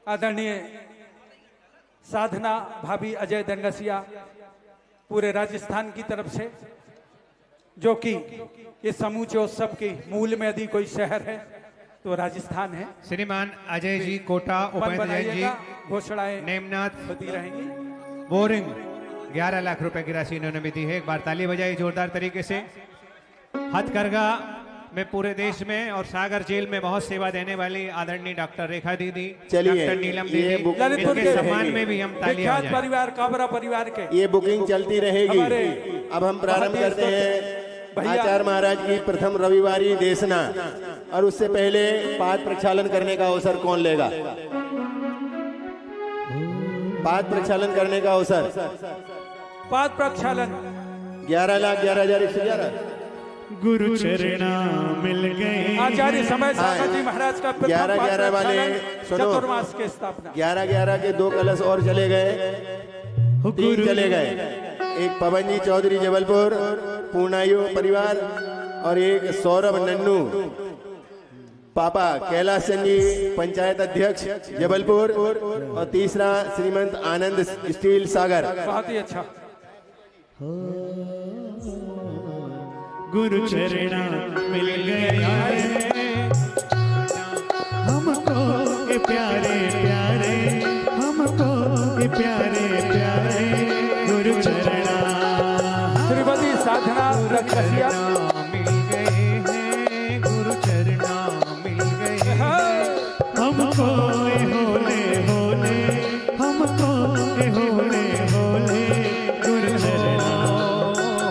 आदरणीय साधना भाभी अजय दंगसिया पूरे राजस्थान की तरफ से, जो कि इस समूचे उत्सव के मूल में यदि कोई शहर है तो राजस्थान है। श्रीमान अजय जी कोटा, मन उपेंद्र जैन बनाइएगा, जी घोषणाएं नेमनाथ होती रहेंगी। बोरिंग 11 लाख रुपए की राशि इन्होंने भी दी है। एक बार ताली बजाई जोरदार तरीके से। हथकरघा में पूरे देश में और सागर जेल में बहुत सेवा देने वाली आदरणीय डॉक्टर रेखा दीदी, चलिए, डॉक्टर नीलम ये दीदी, बुक ललितपुर इनके के सम्मान में भी हम तालियां विख्यात बजाएं। परिवार काबरा परिवार के ये बुकिंग चलती रहेगी। हमारे अब हम प्रारंभ बहुत ही करते हैं भैया। आचार्य महाराज की प्रथम रविवारी देशना, और उससे पहले पाद प्रक्षालन करने का अवसर कौन लेगा? पाद प्रक्षालन करने का अवसर पाद प्रक्षालन 11,11,111। गुरु चरणा मिल गए। आचार्य समय सागर जी महाराज का प्रथम 11,11 वाले प्रक्षालन सुनो। चतुर्मास के स्थापना। 11,11 के 2 कलश और चले गए, 3 चले गए। एक पवन जी चौधरी जबलपुर पूर्णायु परिवार, और एक सौरभ नन्नू पापा कैलाश चंद जी पंचायत अध्यक्ष जबलपुर, और तीसरा श्रीमंत आनंद स्टील सागर। बहुत ही अच्छा। गुरु चरणा मिल गए हमको ये प्यारे प्यारे, हमको ये प्यारे प्यारे गुरु चरणा। श्रीमती साधना रखसिया मिल गए हैं, गुरु चरणा मिल गए हैं। हमको ये होले होले, हमको ये होले होले गुरु चरणा।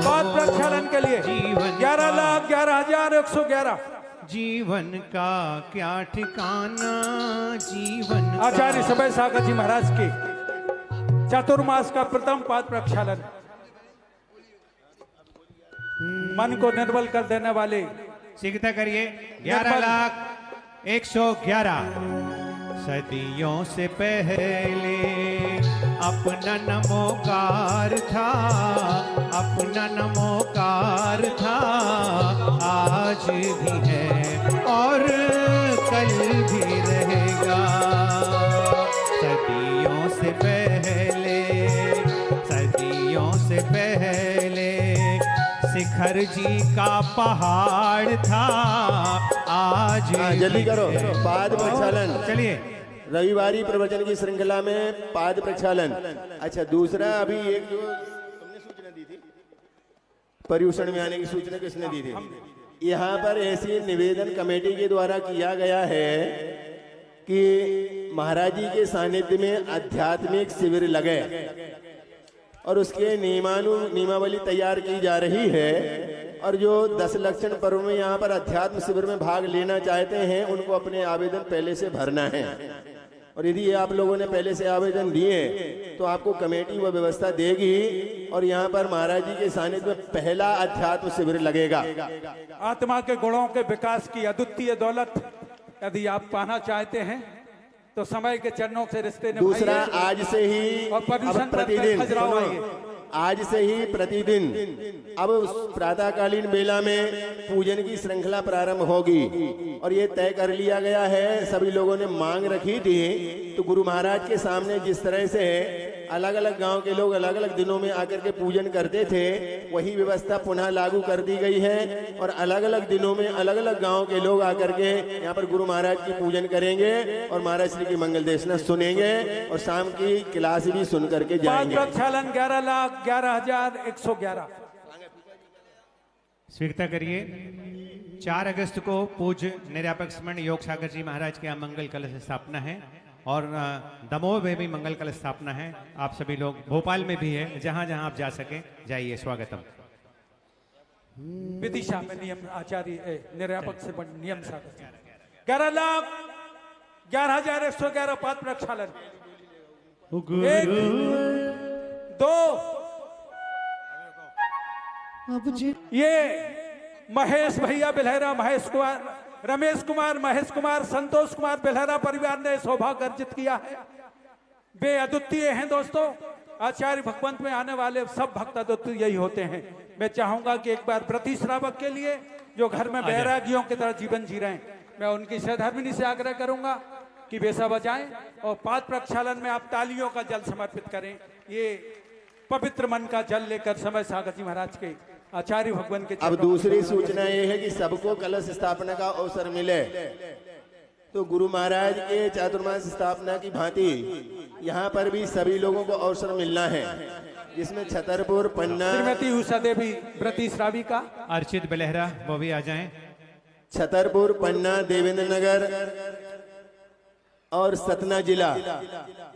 पाद प्रक्षालन के लिए 11,11,111। जीवन का क्या ठिकाना, जीवन का- आचार्य समय सागर जी महाराज के चतुर्मास का प्रथम पाद प्रक्षालन मन को निर्मल कर देने वाले। शीघ्रता करिए। 11,01,11। सदियों से पहले अपना नमोकार था, अपना नमोकार था, आज भी है और कल भी रहेगा। सदियों से पहले, सदियों से पहले शिखर जी का पहाड़ था, आज जल्दी करो। पाद प्रक्षालन चलिए। रविवारी प्रवचन की श्रृंखला में पाद प्रक्षालन। अच्छा, दूसरा अभी एक जो तुमने सूचना दी थी, पर्यूषण में आने की सूचना किसने दी थी? यहाँ पर ऐसी निवेदन कमेटी के द्वारा किया गया है कि महाराज जी के सानिध्य में आध्यात्मिक शिविर लगे, और उसके नियमावली तैयार की जा रही है। और जो 10 लक्षण पर्व में यहाँ पर अध्यात्म शिविर में भाग लेना चाहते हैं, उनको अपने आवेदन पहले से भरना है। और यदि आप लोगों ने पहले से आवेदन दिए तो आपको कमेटी वह व्यवस्था देगी, और यहाँ पर महाराज जी के सानिध्य में पहला अध्यात्म शिविर लगेगा। आत्मा के गुणों के विकास की अद्वितीय दौलत यदि आप पाना चाहते हैं तो समय के चरणों से रिश्ते निभाइए। दूसरा, आज से ही और पर्यूषण अब प्रतिदिन पर खजुराहो सुनो, आइए। आज से ही प्रतिदिन अब प्रातःकालीन बेला में पूजन की श्रृंखला प्रारंभ होगी, और ये तय कर लिया गया है। सभी लोगों ने मांग रखी थी, तो गुरु महाराज के सामने जिस तरह से अलग अलग गांव के लोग अलग अलग दिनों में आकर के पूजन करते थे, वही व्यवस्था पुनः लागू कर दी गई है। और अलग अलग दिनों में अलग अलग गांव के लोग आकर के यहाँ पर गुरु महाराज की पूजन करेंगे, और महाराज श्री की मंगल देशना सुनेंगे, और शाम की क्लास भी सुन करके पाद जाएंगे। प्रक्षालन 11,11,111। स्वीकृता करिए। 4 अगस्त को पूज्य निर्यापक स्मरण योग सागर जी महाराज के यहाँ मंगल कलश स्थापना है, और दमोह में भी मंगल कलश स्थापना है। आप सभी लोग, भोपाल में भी है, जहां जहां आप जा सके जाइए। स्वागतम। विदिशा में नियम आचार्य निर्यापक से नियम सागर 11,11,111 पाद प्रक्षालन। गुरु 1, 2, अब जिन ये महेश भैया बिलहरा, महेश कुमार, रमेश कुमार, महेश कुमार, संतोष कुमार बिलहरा परिवार ने सौभाग्य अर्जित किया है। वे अद्वितीय हैं दोस्तों। आचार्य भगवंत में आने वाले सब भक्त अद्वितीय यही होते हैं। मैं चाहूंगा कि एक बार प्रति श्रावक के लिए जो घर में बैरागियों की तरह जीवन जी रहे हैं, मैं उनकी सहधर्मिणी से आग्रह करूंगा कि बेसा बजाएं और पाद प्रक्षालन में आप तालियों का जल समर्पित करें। ये पवित्र मन का जल लेकर समय सागर जी महाराज के आचार्य भगवान के अब दूसरी सूचना ये है कि सबको कलश स्थापना का अवसर मिले, तो गुरु महाराज के चातुर्मास स्थापना की भांति यहाँ पर भी सभी लोगों को अवसर मिलना है, जिसमें छतरपुर, पन्ना, श्रीमती उषा देवी व्रती श्राविका, अर्चित बिलहरा वो भी आ जाएं। छतरपुर, पन्ना, देवेंद्र नगर और सतना जिला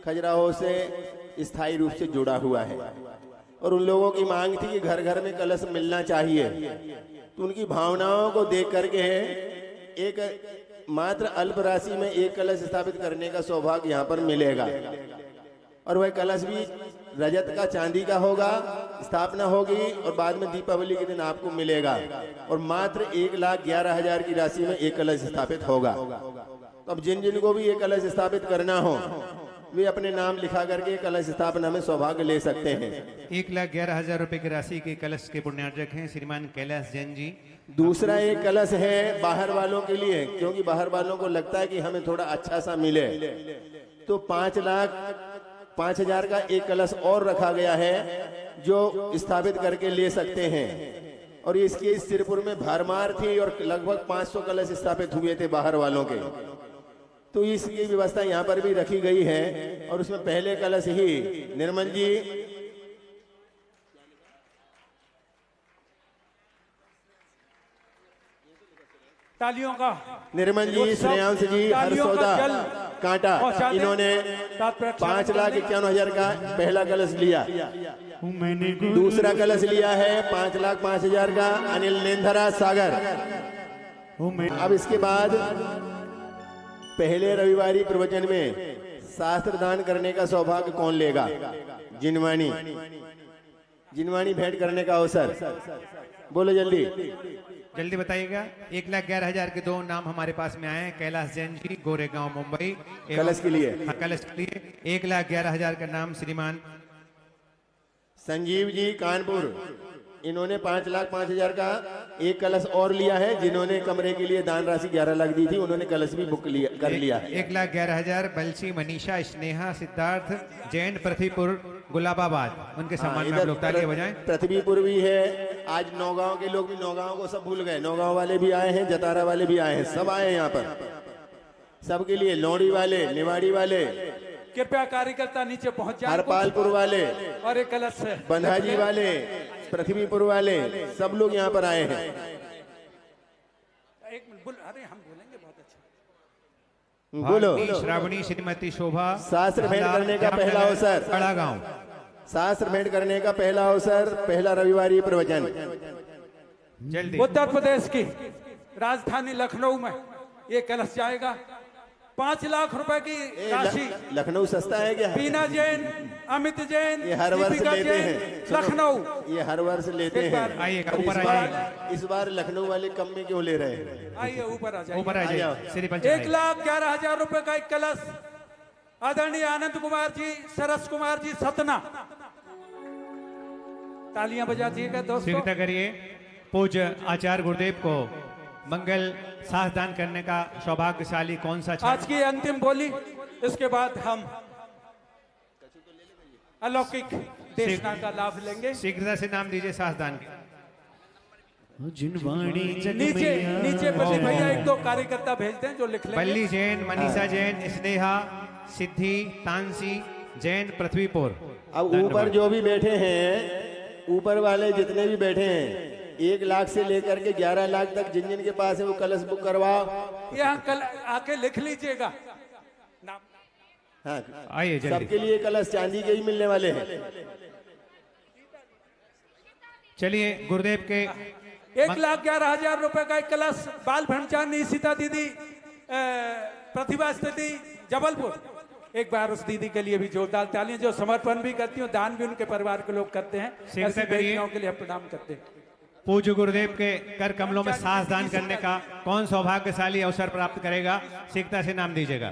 खजुराहो से स्थायी रूप से जुड़ा हुआ है और उन लोगों की मांग थी कि घर घर में कलश मिलना चाहिए। तो उनकी भावनाओं को देख करके एक मात्र अल्प राशि में एक कलश स्थापित करने का सौभाग्य यहाँ पर मिलेगा और वह कलश भी रजत का, चांदी का होगा, स्थापना होगी और बाद में दीपावली के दिन आपको मिलेगा और मात्र 1,11,000 की राशि में एक कलश स्थापित होगा। तो अब जिन जिन को भी एक कलश स्थापित करना हो वे अपने नाम लिखा करके कलश स्थापना में सौभाग्य ले सकते हैं। 1,11,000 रुपए की राशि के कलश के पुण्यार्जक हैं श्रीमान कैलाश जैन जी। दूसरा एक कलश है बाहर वालों के लिए, क्योंकि बाहर वालों को लगता है कि हमें थोड़ा अच्छा सा मिले, तो 5,05,000 का एक कलश और रखा गया है जो स्थापित करके ले सकते हैं। और इसके सिरपुर में भरमार थी और लगभग 500 कलश स्थापित हुए थे बाहर वालों के, तो इसकी व्यवस्था यहाँ पर भी रखी गई है। और उसमें पहले कलश ही निर्मल जी, तालियों का निर्मल जी, श्रेयांश जी, हरसौदा कांटा, इन्होंने 5,51,000 का पहला कलश लिया। मैंने दूसरा कलश लिया है 5,05,000 का अनिल नेंधरा सागर। अब इसके बाद पहले रविवारी प्रवचन में शास्त्र दान करने का सौभाग्य कौन लेगा? जिनवानी, जिनवानी भेंट करने का अवसर, बोलो जल्दी जल्दी बताइएगा। 1,11,000 के 2 नाम हमारे पास में आए हैं। कैलाश जैन जी, गोरेगांव, मुंबई, कलश के लिए। हाँ, कलश के लिए 1,11,000 का नाम श्रीमान संजीव जी, कानपुर, इन्होंने 5,05,000 का एक कलश और लिया है। जिन्होंने कमरे के लिए दान राशि 11 लाख दी थी उन्होंने कलश भी बुक कर लिया है। 1,11,000 बलसी, मनीषा, स्नेहा, सिद्धार्थ जैन, पृथ्वीपुर, गुलाबाबाद, उनके सम्मान में आप लोग तालियां बजाएं। पृथ्वीपुर भी है। आज नौगांव के लोग भी, नौगांव को सब भूल गए, नौगांव वाले भी आए हैं, जतारा वाले भी आए हैं, सब आए हैं यहाँ पर। सबके लिए लोहड़ी वाले, निवाड़ी वाले, कृपया कार्यकर्ता नीचे पहुंच जाए, हरपालपुर वाले और एक कलश है बंधाजी वाले, पृथ्वीपुर वाले, सब लोग यहाँ पर आए हैं। एक मिनट अरे हम बोलेंगे बहुत अच्छा। बोलो। श्रावणी, श्रीमती शोभा, शास्त्र भेंट करने का पहला अवसर, बड़ा गांव, शास्त्र भेंट करने का पहला अवसर, पहला रविवारी प्रवचन। जल्दी। उत्तर प्रदेश की राजधानी लखनऊ में ये कलश जाएगा। 5 लाख रुपए की राशि। लखनऊ सस्ता है क्या? बीना जैन, अमित जैन, ये हर वर्ष दीपिका लेते जैन, हैं। लखनऊ, ये हर वर्ष लेते एक बार हैं। आइएगा, और ऊपर आइए। इस बार लखनऊ वाले कम में क्यों ले रहे हैं? आइए ऊपर आ जाइए। ऊपर आ जाइए। श्री पंच 1,11,000 रुपए का एक कलश आदरणीय आनंद कुमार जी, सरस कुमार जी, सतना। तालियां बजा दीजिएगा दोस्तों। स्वीकृत करिए। पूज्य आचार्य गुरुदेव को मंगल साथ दान करने का सौभाग्यशाली कौन सा आज की अंतिम बोली, इसके बाद हम अलौकिक देशना का लाभ लेंगे। शीघ्रता से नाम दीजिए साथ दान। जिनवाणी जग नीचे मैया। नीचे बल्ली भैया 1-2 कार्यकर्ता भेजते हैं जो लिख लेंगे। बल्ली जैन, मनीषा जैन, स्नेहा, सिद्धि, तानसी जैन, पृथ्वीपुर। अब ऊपर जो भी बैठे हैं, ऊपर वाले जितने भी बैठे हैं, 1 लाख से लेकर के 11 लाख तक जिन जिन के पास है वो कलश बुक करवाओ। यहाँ कल आके लिख लीजिएगा नाम। हाँ, आइए जल्दी। सबके लिए कलश चांदी के ही मिलने वाले हैं। चलिए गुरुदेव के 1,11,000 रुपए का एक कलश बाल भंचानी सीता दीदी, प्रतिभा स्थिति, जबलपुर। एक बार उस दीदी के लिए भी जोरदार तालियां, जो समर्पण भी करती हूँ, दान भी उनके परिवार के लोग करते हैं। ऐसी बेटियों के लिए प्रणाम करते हैं। पूज्य गुरुदेव के कर कमलों में सास दान करने का कौन सौभाग्यशाली अवसर प्राप्त करेगा, शीघ्रता से नाम दीजिएगा।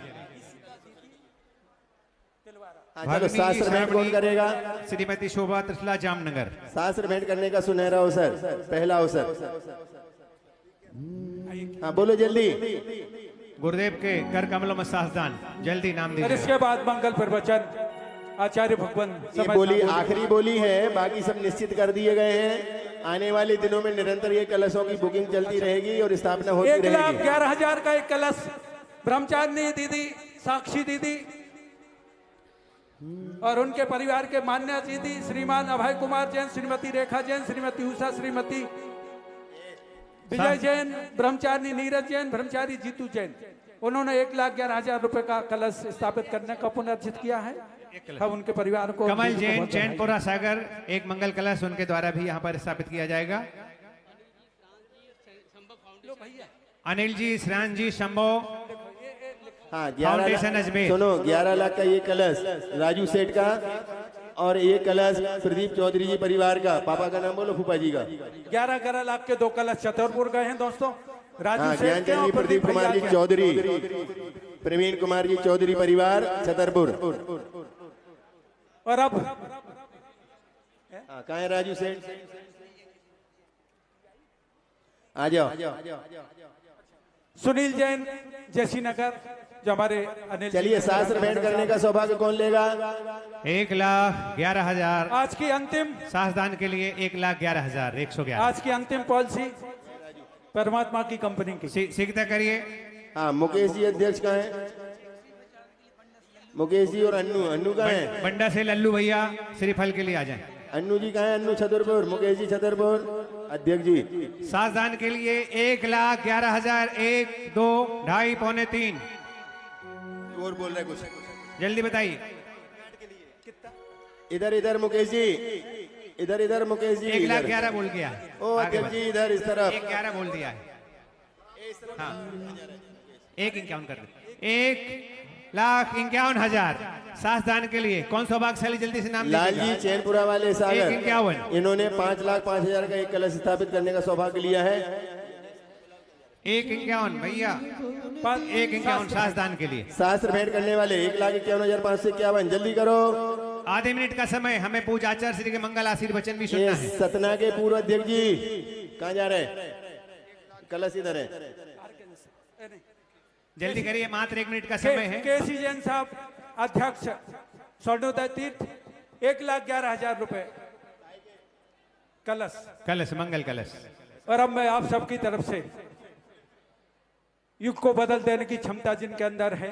चलो शास्त्र भेंट कौन करेगा? श्रीमती शोभा त्रिशला जामनगर। शास्त्र भेंट करने का सुनहरा अवसर, पहला अवसर। हाँ बोलो जल्दी। गुरुदेव के कर कमलों में सास दान, जल्दी नाम और दीजिएगा। इसके बाद मंगल प्रवचन आचार्य भगवान ये बोली आखिरी बोली है, बाकी सब निश्चित कर दिए गए हैं। आने वाले दिनों में निरंतर ये कलशों की बुकिंग चलती रहेगी और स्थापना होती रहेगी। 1,11,000 का एक कलश ब्रह्मचारिणी दीदी, साक्षी दीदी और उनके परिवार के मान्या दीदी, श्रीमान अभय कुमार जैन, श्रीमती रेखा जैन, श्रीमती उषा, श्रीमती विजय जैन, ब्रह्मचारिणी नीरज जैन, ब्रह्मचारी जीतू जैन, उन्होंने 1,11,000 रुपए का कलश स्थापित करने का पुनर्जित किया है। हम उनके परिवार को कमल जैन, चैनपुरा सागर, एक मंगल कलश उनके द्वारा भी यहाँ पर स्थापित किया जाएगा। अनिल जी, श्रान जी, शंभो, हाँ, फाउंडेशन अजमेर। सुनो, 11 लाख का ये कलश राजू सेठ का और ये कलश प्रदीप चौधरी जी परिवार का। पापा का नाम बोलो, फूफा जी का। 11 लाख के 2 कलश छतरपुर गए हैं दोस्तों। राजू हाँ, सेठ ज्ञानचंद जी, और प्रदीप कुमार जी भैया चौधरी, प्रवीण कुमार जी चौधरी परिवार छतरपुर। और अब हाँ, कहाँ है राजू सेठ? आ जाओ। सुनील जैन, जैसी नगर, जो हमारे अनिल। चलिए, शास्त्र भेंट करने का सौभाग्य कौन लेगा? 1,11,000 आज की अंतिम सास दान के लिए 1,11,111। आज की अंतिम पॉलिसी परमात्मा की कंपनी की। शीघ्रता करिए। हाँ, मुकेश जी अध्यक्ष कहाँ है? मुकेश जी और अन्नू कहाँ है? बंडा से लल्लू भैया श्रीफल के लिए आ जाएं। अन्नू जी कहाँ है? अन्नू छतरपुर, मुकेश जी छतरपुर, अध्यक्ष जी। सास दान के लिए 1,11,000, 1, 2, 2.5, पौने 3। और बोल रहे कुछ? जल्दी बताइए। इधर मुकेश जी, इधर मुकेश जी। 1,11,000 बोल गया। ओ अध्यक्ष जी, इधर इस तरफ। 1,11,000 बोल दिया है। हाँ, 1,51,000 कर दे। 1,51,000 सास दान के लिए कौन सौभाग्यशाली, जल्दी से नाम लाल जी चैनपुरा वाले सागर, 1,51,000। इन्होंने 5,05,000 का एक कलश स्थापित करने का सौभाग्य लिया है। 1,51,000 भैया, 1,51,000 सास दान के लिए। शास्त्र भेंट करने वाले 1,51,551। जल्दी करो, आधे मिनट का समय, हमें पूजा आचार्य श्री के मंगल आशीर्वचन भी सुनना ये है। सतना के पूर्व अध्यक्ष जी कहाँ जा रहे हैं? कलश इधर है। जल्दी करिए, मात्र 1 मिनट का समय है। केसी जैन साहब अध्यक्ष, स्वर्णोदय तीर्थ, 1,11,000 रुपए कलश, मंगल कलश। और अब मैं आप सबकी तरफ से युग को बदल देने की क्षमता जिनके अंदर है,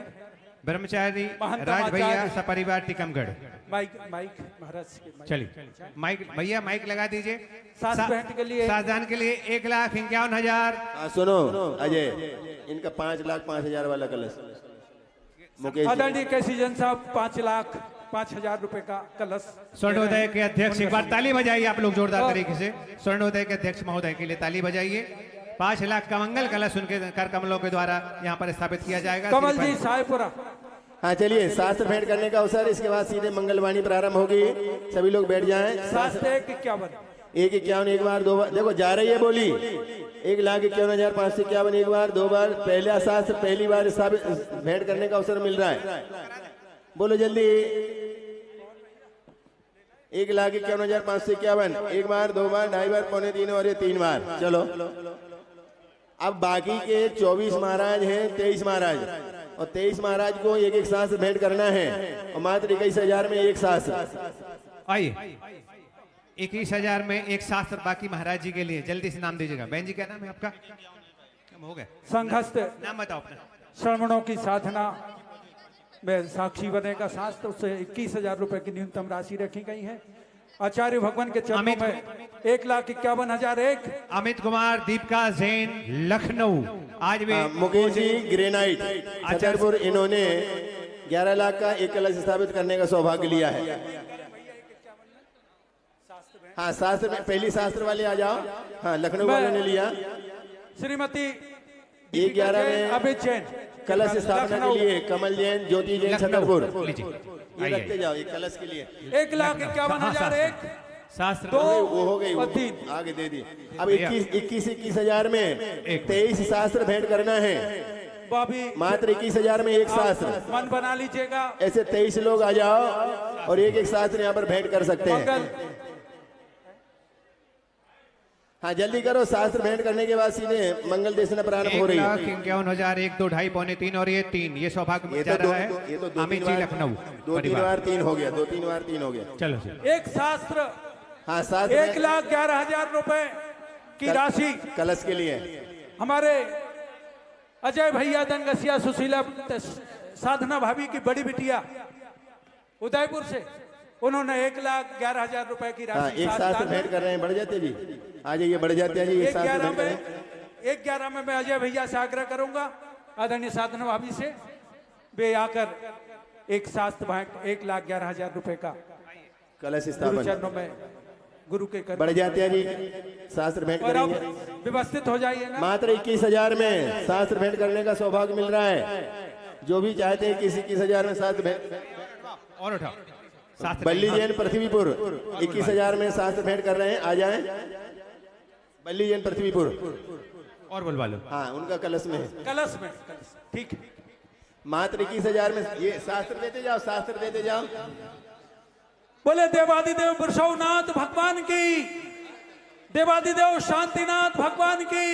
ब्रह्मचारी महंत राज भैया, आचार्य, सपरिवार टीकमगढ़। माइक महाराज के माइक। चलिए, माइक भैया, माइक लगा दीजिए। सास भेंट के लिए, सास दान के लिए 1,51,000। हाँ, सुनो अजय, इनका 5,05,000 वाला कलश। मुकेश जी। आदरणीय केसी जैन साहब 5,05,000 रुपए का कलश। स्वर्णोदय के अध्यक्ष, एक बार ताली बजाइए आप लोग जोरदार तरीके से। स्वर्णोदय के अध्यक्ष महोदय के लिए ताली बजाइए। 5 लाख का मंगल कलश उनके कर कमलों के द्वारा यहाँ पर स्थापित किया जाएगा। कमल जी साहेबपुरा। हाँ, चलिए, शास्त्र भेंट करने का अवसर, इसके बाद सीधे मंगलवाणी प्रारंभ होगी। सभी लोग बैठ जाएं। शास्त्र 1,51, 1,51,000 एक बार, 2 बार। देखो जा रही है बोली। 1,51,551 एक बार, 2 बार। पहला शास्त्र पहली बार स्थापित भेंट करने का अवसर मिल रहा है। बोलो जल्दी। 1,51,551 एक बार, 2 बार, 2.5 बार, पौने 3 और ये 3 बार। चलो, अब बाकी के 24 महाराज हैं, 23 महाराज, और 23 महाराज को एक शास्त्र भेंट करना है, और मात्र 21,000 में एक शास्त्र। आइए, 21,000 में एक शास्त्र बाकी महाराज जी के लिए। जल्दी से नाम दीजिएगा। बहन जी, क्या नाम है आपका? कम हो गया। संघस्थ नाम बताओ अपना। श्रवणों की साधना में साक्षी बनेगा शास्त्र, उससे 21,000 रुपए की न्यूनतम राशि रखी गई है। आचार्य भगवान के चरणों में 1,51,001। अमित कुमार, दीपिका जैन, लखनऊ। आज भी मुकेश जी ग्रेनाइट छतरपुर, इन्होंने 11 लाख का एक कलश स्थापित करने का सौभाग्य लिया है। हाँ, शास्त्र में पहली शास्त्र वाले आ जाओ। हाँ, लखनऊ वाले ने लिया। श्रीमती 11 में अमित जैन कलश स्थापना के लिए कमल जैन, ज्योति जैन, छतरपुर। लीजिए, ये रखते जाओ, ये कलश के लिए। 1,51,001 शास्त्र दो वो हो गई और तीन। आगे दे दी। अब 21,000 में 23 शास्त्र भेंट करना है। भाभी मात्र 21,000 में एक शास्त्र। मन बना लीजिएगा। ऐसे 23 लोग आ जाओ और एक शास्त्र यहाँ पर भेंट कर सकते हैं। मंगल हाँ जल्दी करो, शास्त्र भेंट करने के बाद सीधे मंगल देशना प्रारंभ हो रही है। 1,51,000 1 2 2.5 पौने 3 और ये 3 ये सौभाग्य में जा रहा है। ये तो दो अमित तीन जी बार लखनऊ 2-3 बार 3 हो गया, 2-3 बार 3 हो गया। चलो एक शास्त्र हाँ शास्त्र 1,11,000 रुपए की राशि कलश के लिए। हमारे अजय भैया दंगसिया सुशीला साधना भाभी की बड़ी बिटिया उदयपुर से, उन्होंने 1,11,000 रुपए की हाँ राशि एक शास्त्र भेंट कर रहे हैं। बढ़ जाते जी, आ जाइए, बढ़ जाते हैं जी। एक शास्त्र भेंट करें। 1,11 में मैं अजय भैया से आग्रह करूंगा, आदरणीय साधना भाभी से, वे आकर एक शास्त्र भेंट 1,11,000 रुपए का कलश गुरु स्थापन। चरणों में गुरु के कर बढ़ जाते हैं जी, शास्त्र भेंट और अब करेंगे। व्यवस्थित हो जाइए ना। मात्र 21,000 में शास्त्र भेंट करने का सौभाग्य मिल रहा है। जो भी चाहते हैं 21,000 में शास्त्र भेंट। और उठाओ शास्त्र बल्ली जैन पृथ्वीपुर 21,000 में शास्त्र भेंट कर रहे हैं, आ जाएं। बल्ली जैन पृथ्वीपुर और बोलवा लो। हाँ उनका कलश में है। कलश में ठीक है। मात्र 21,000 में ये शास्त्र देते जाओ, शास्त्र देते जाओ। बोले देवादिदेव वृषभनाथ भगवान की, देवादिदेव शांतिनाथ भगवान की।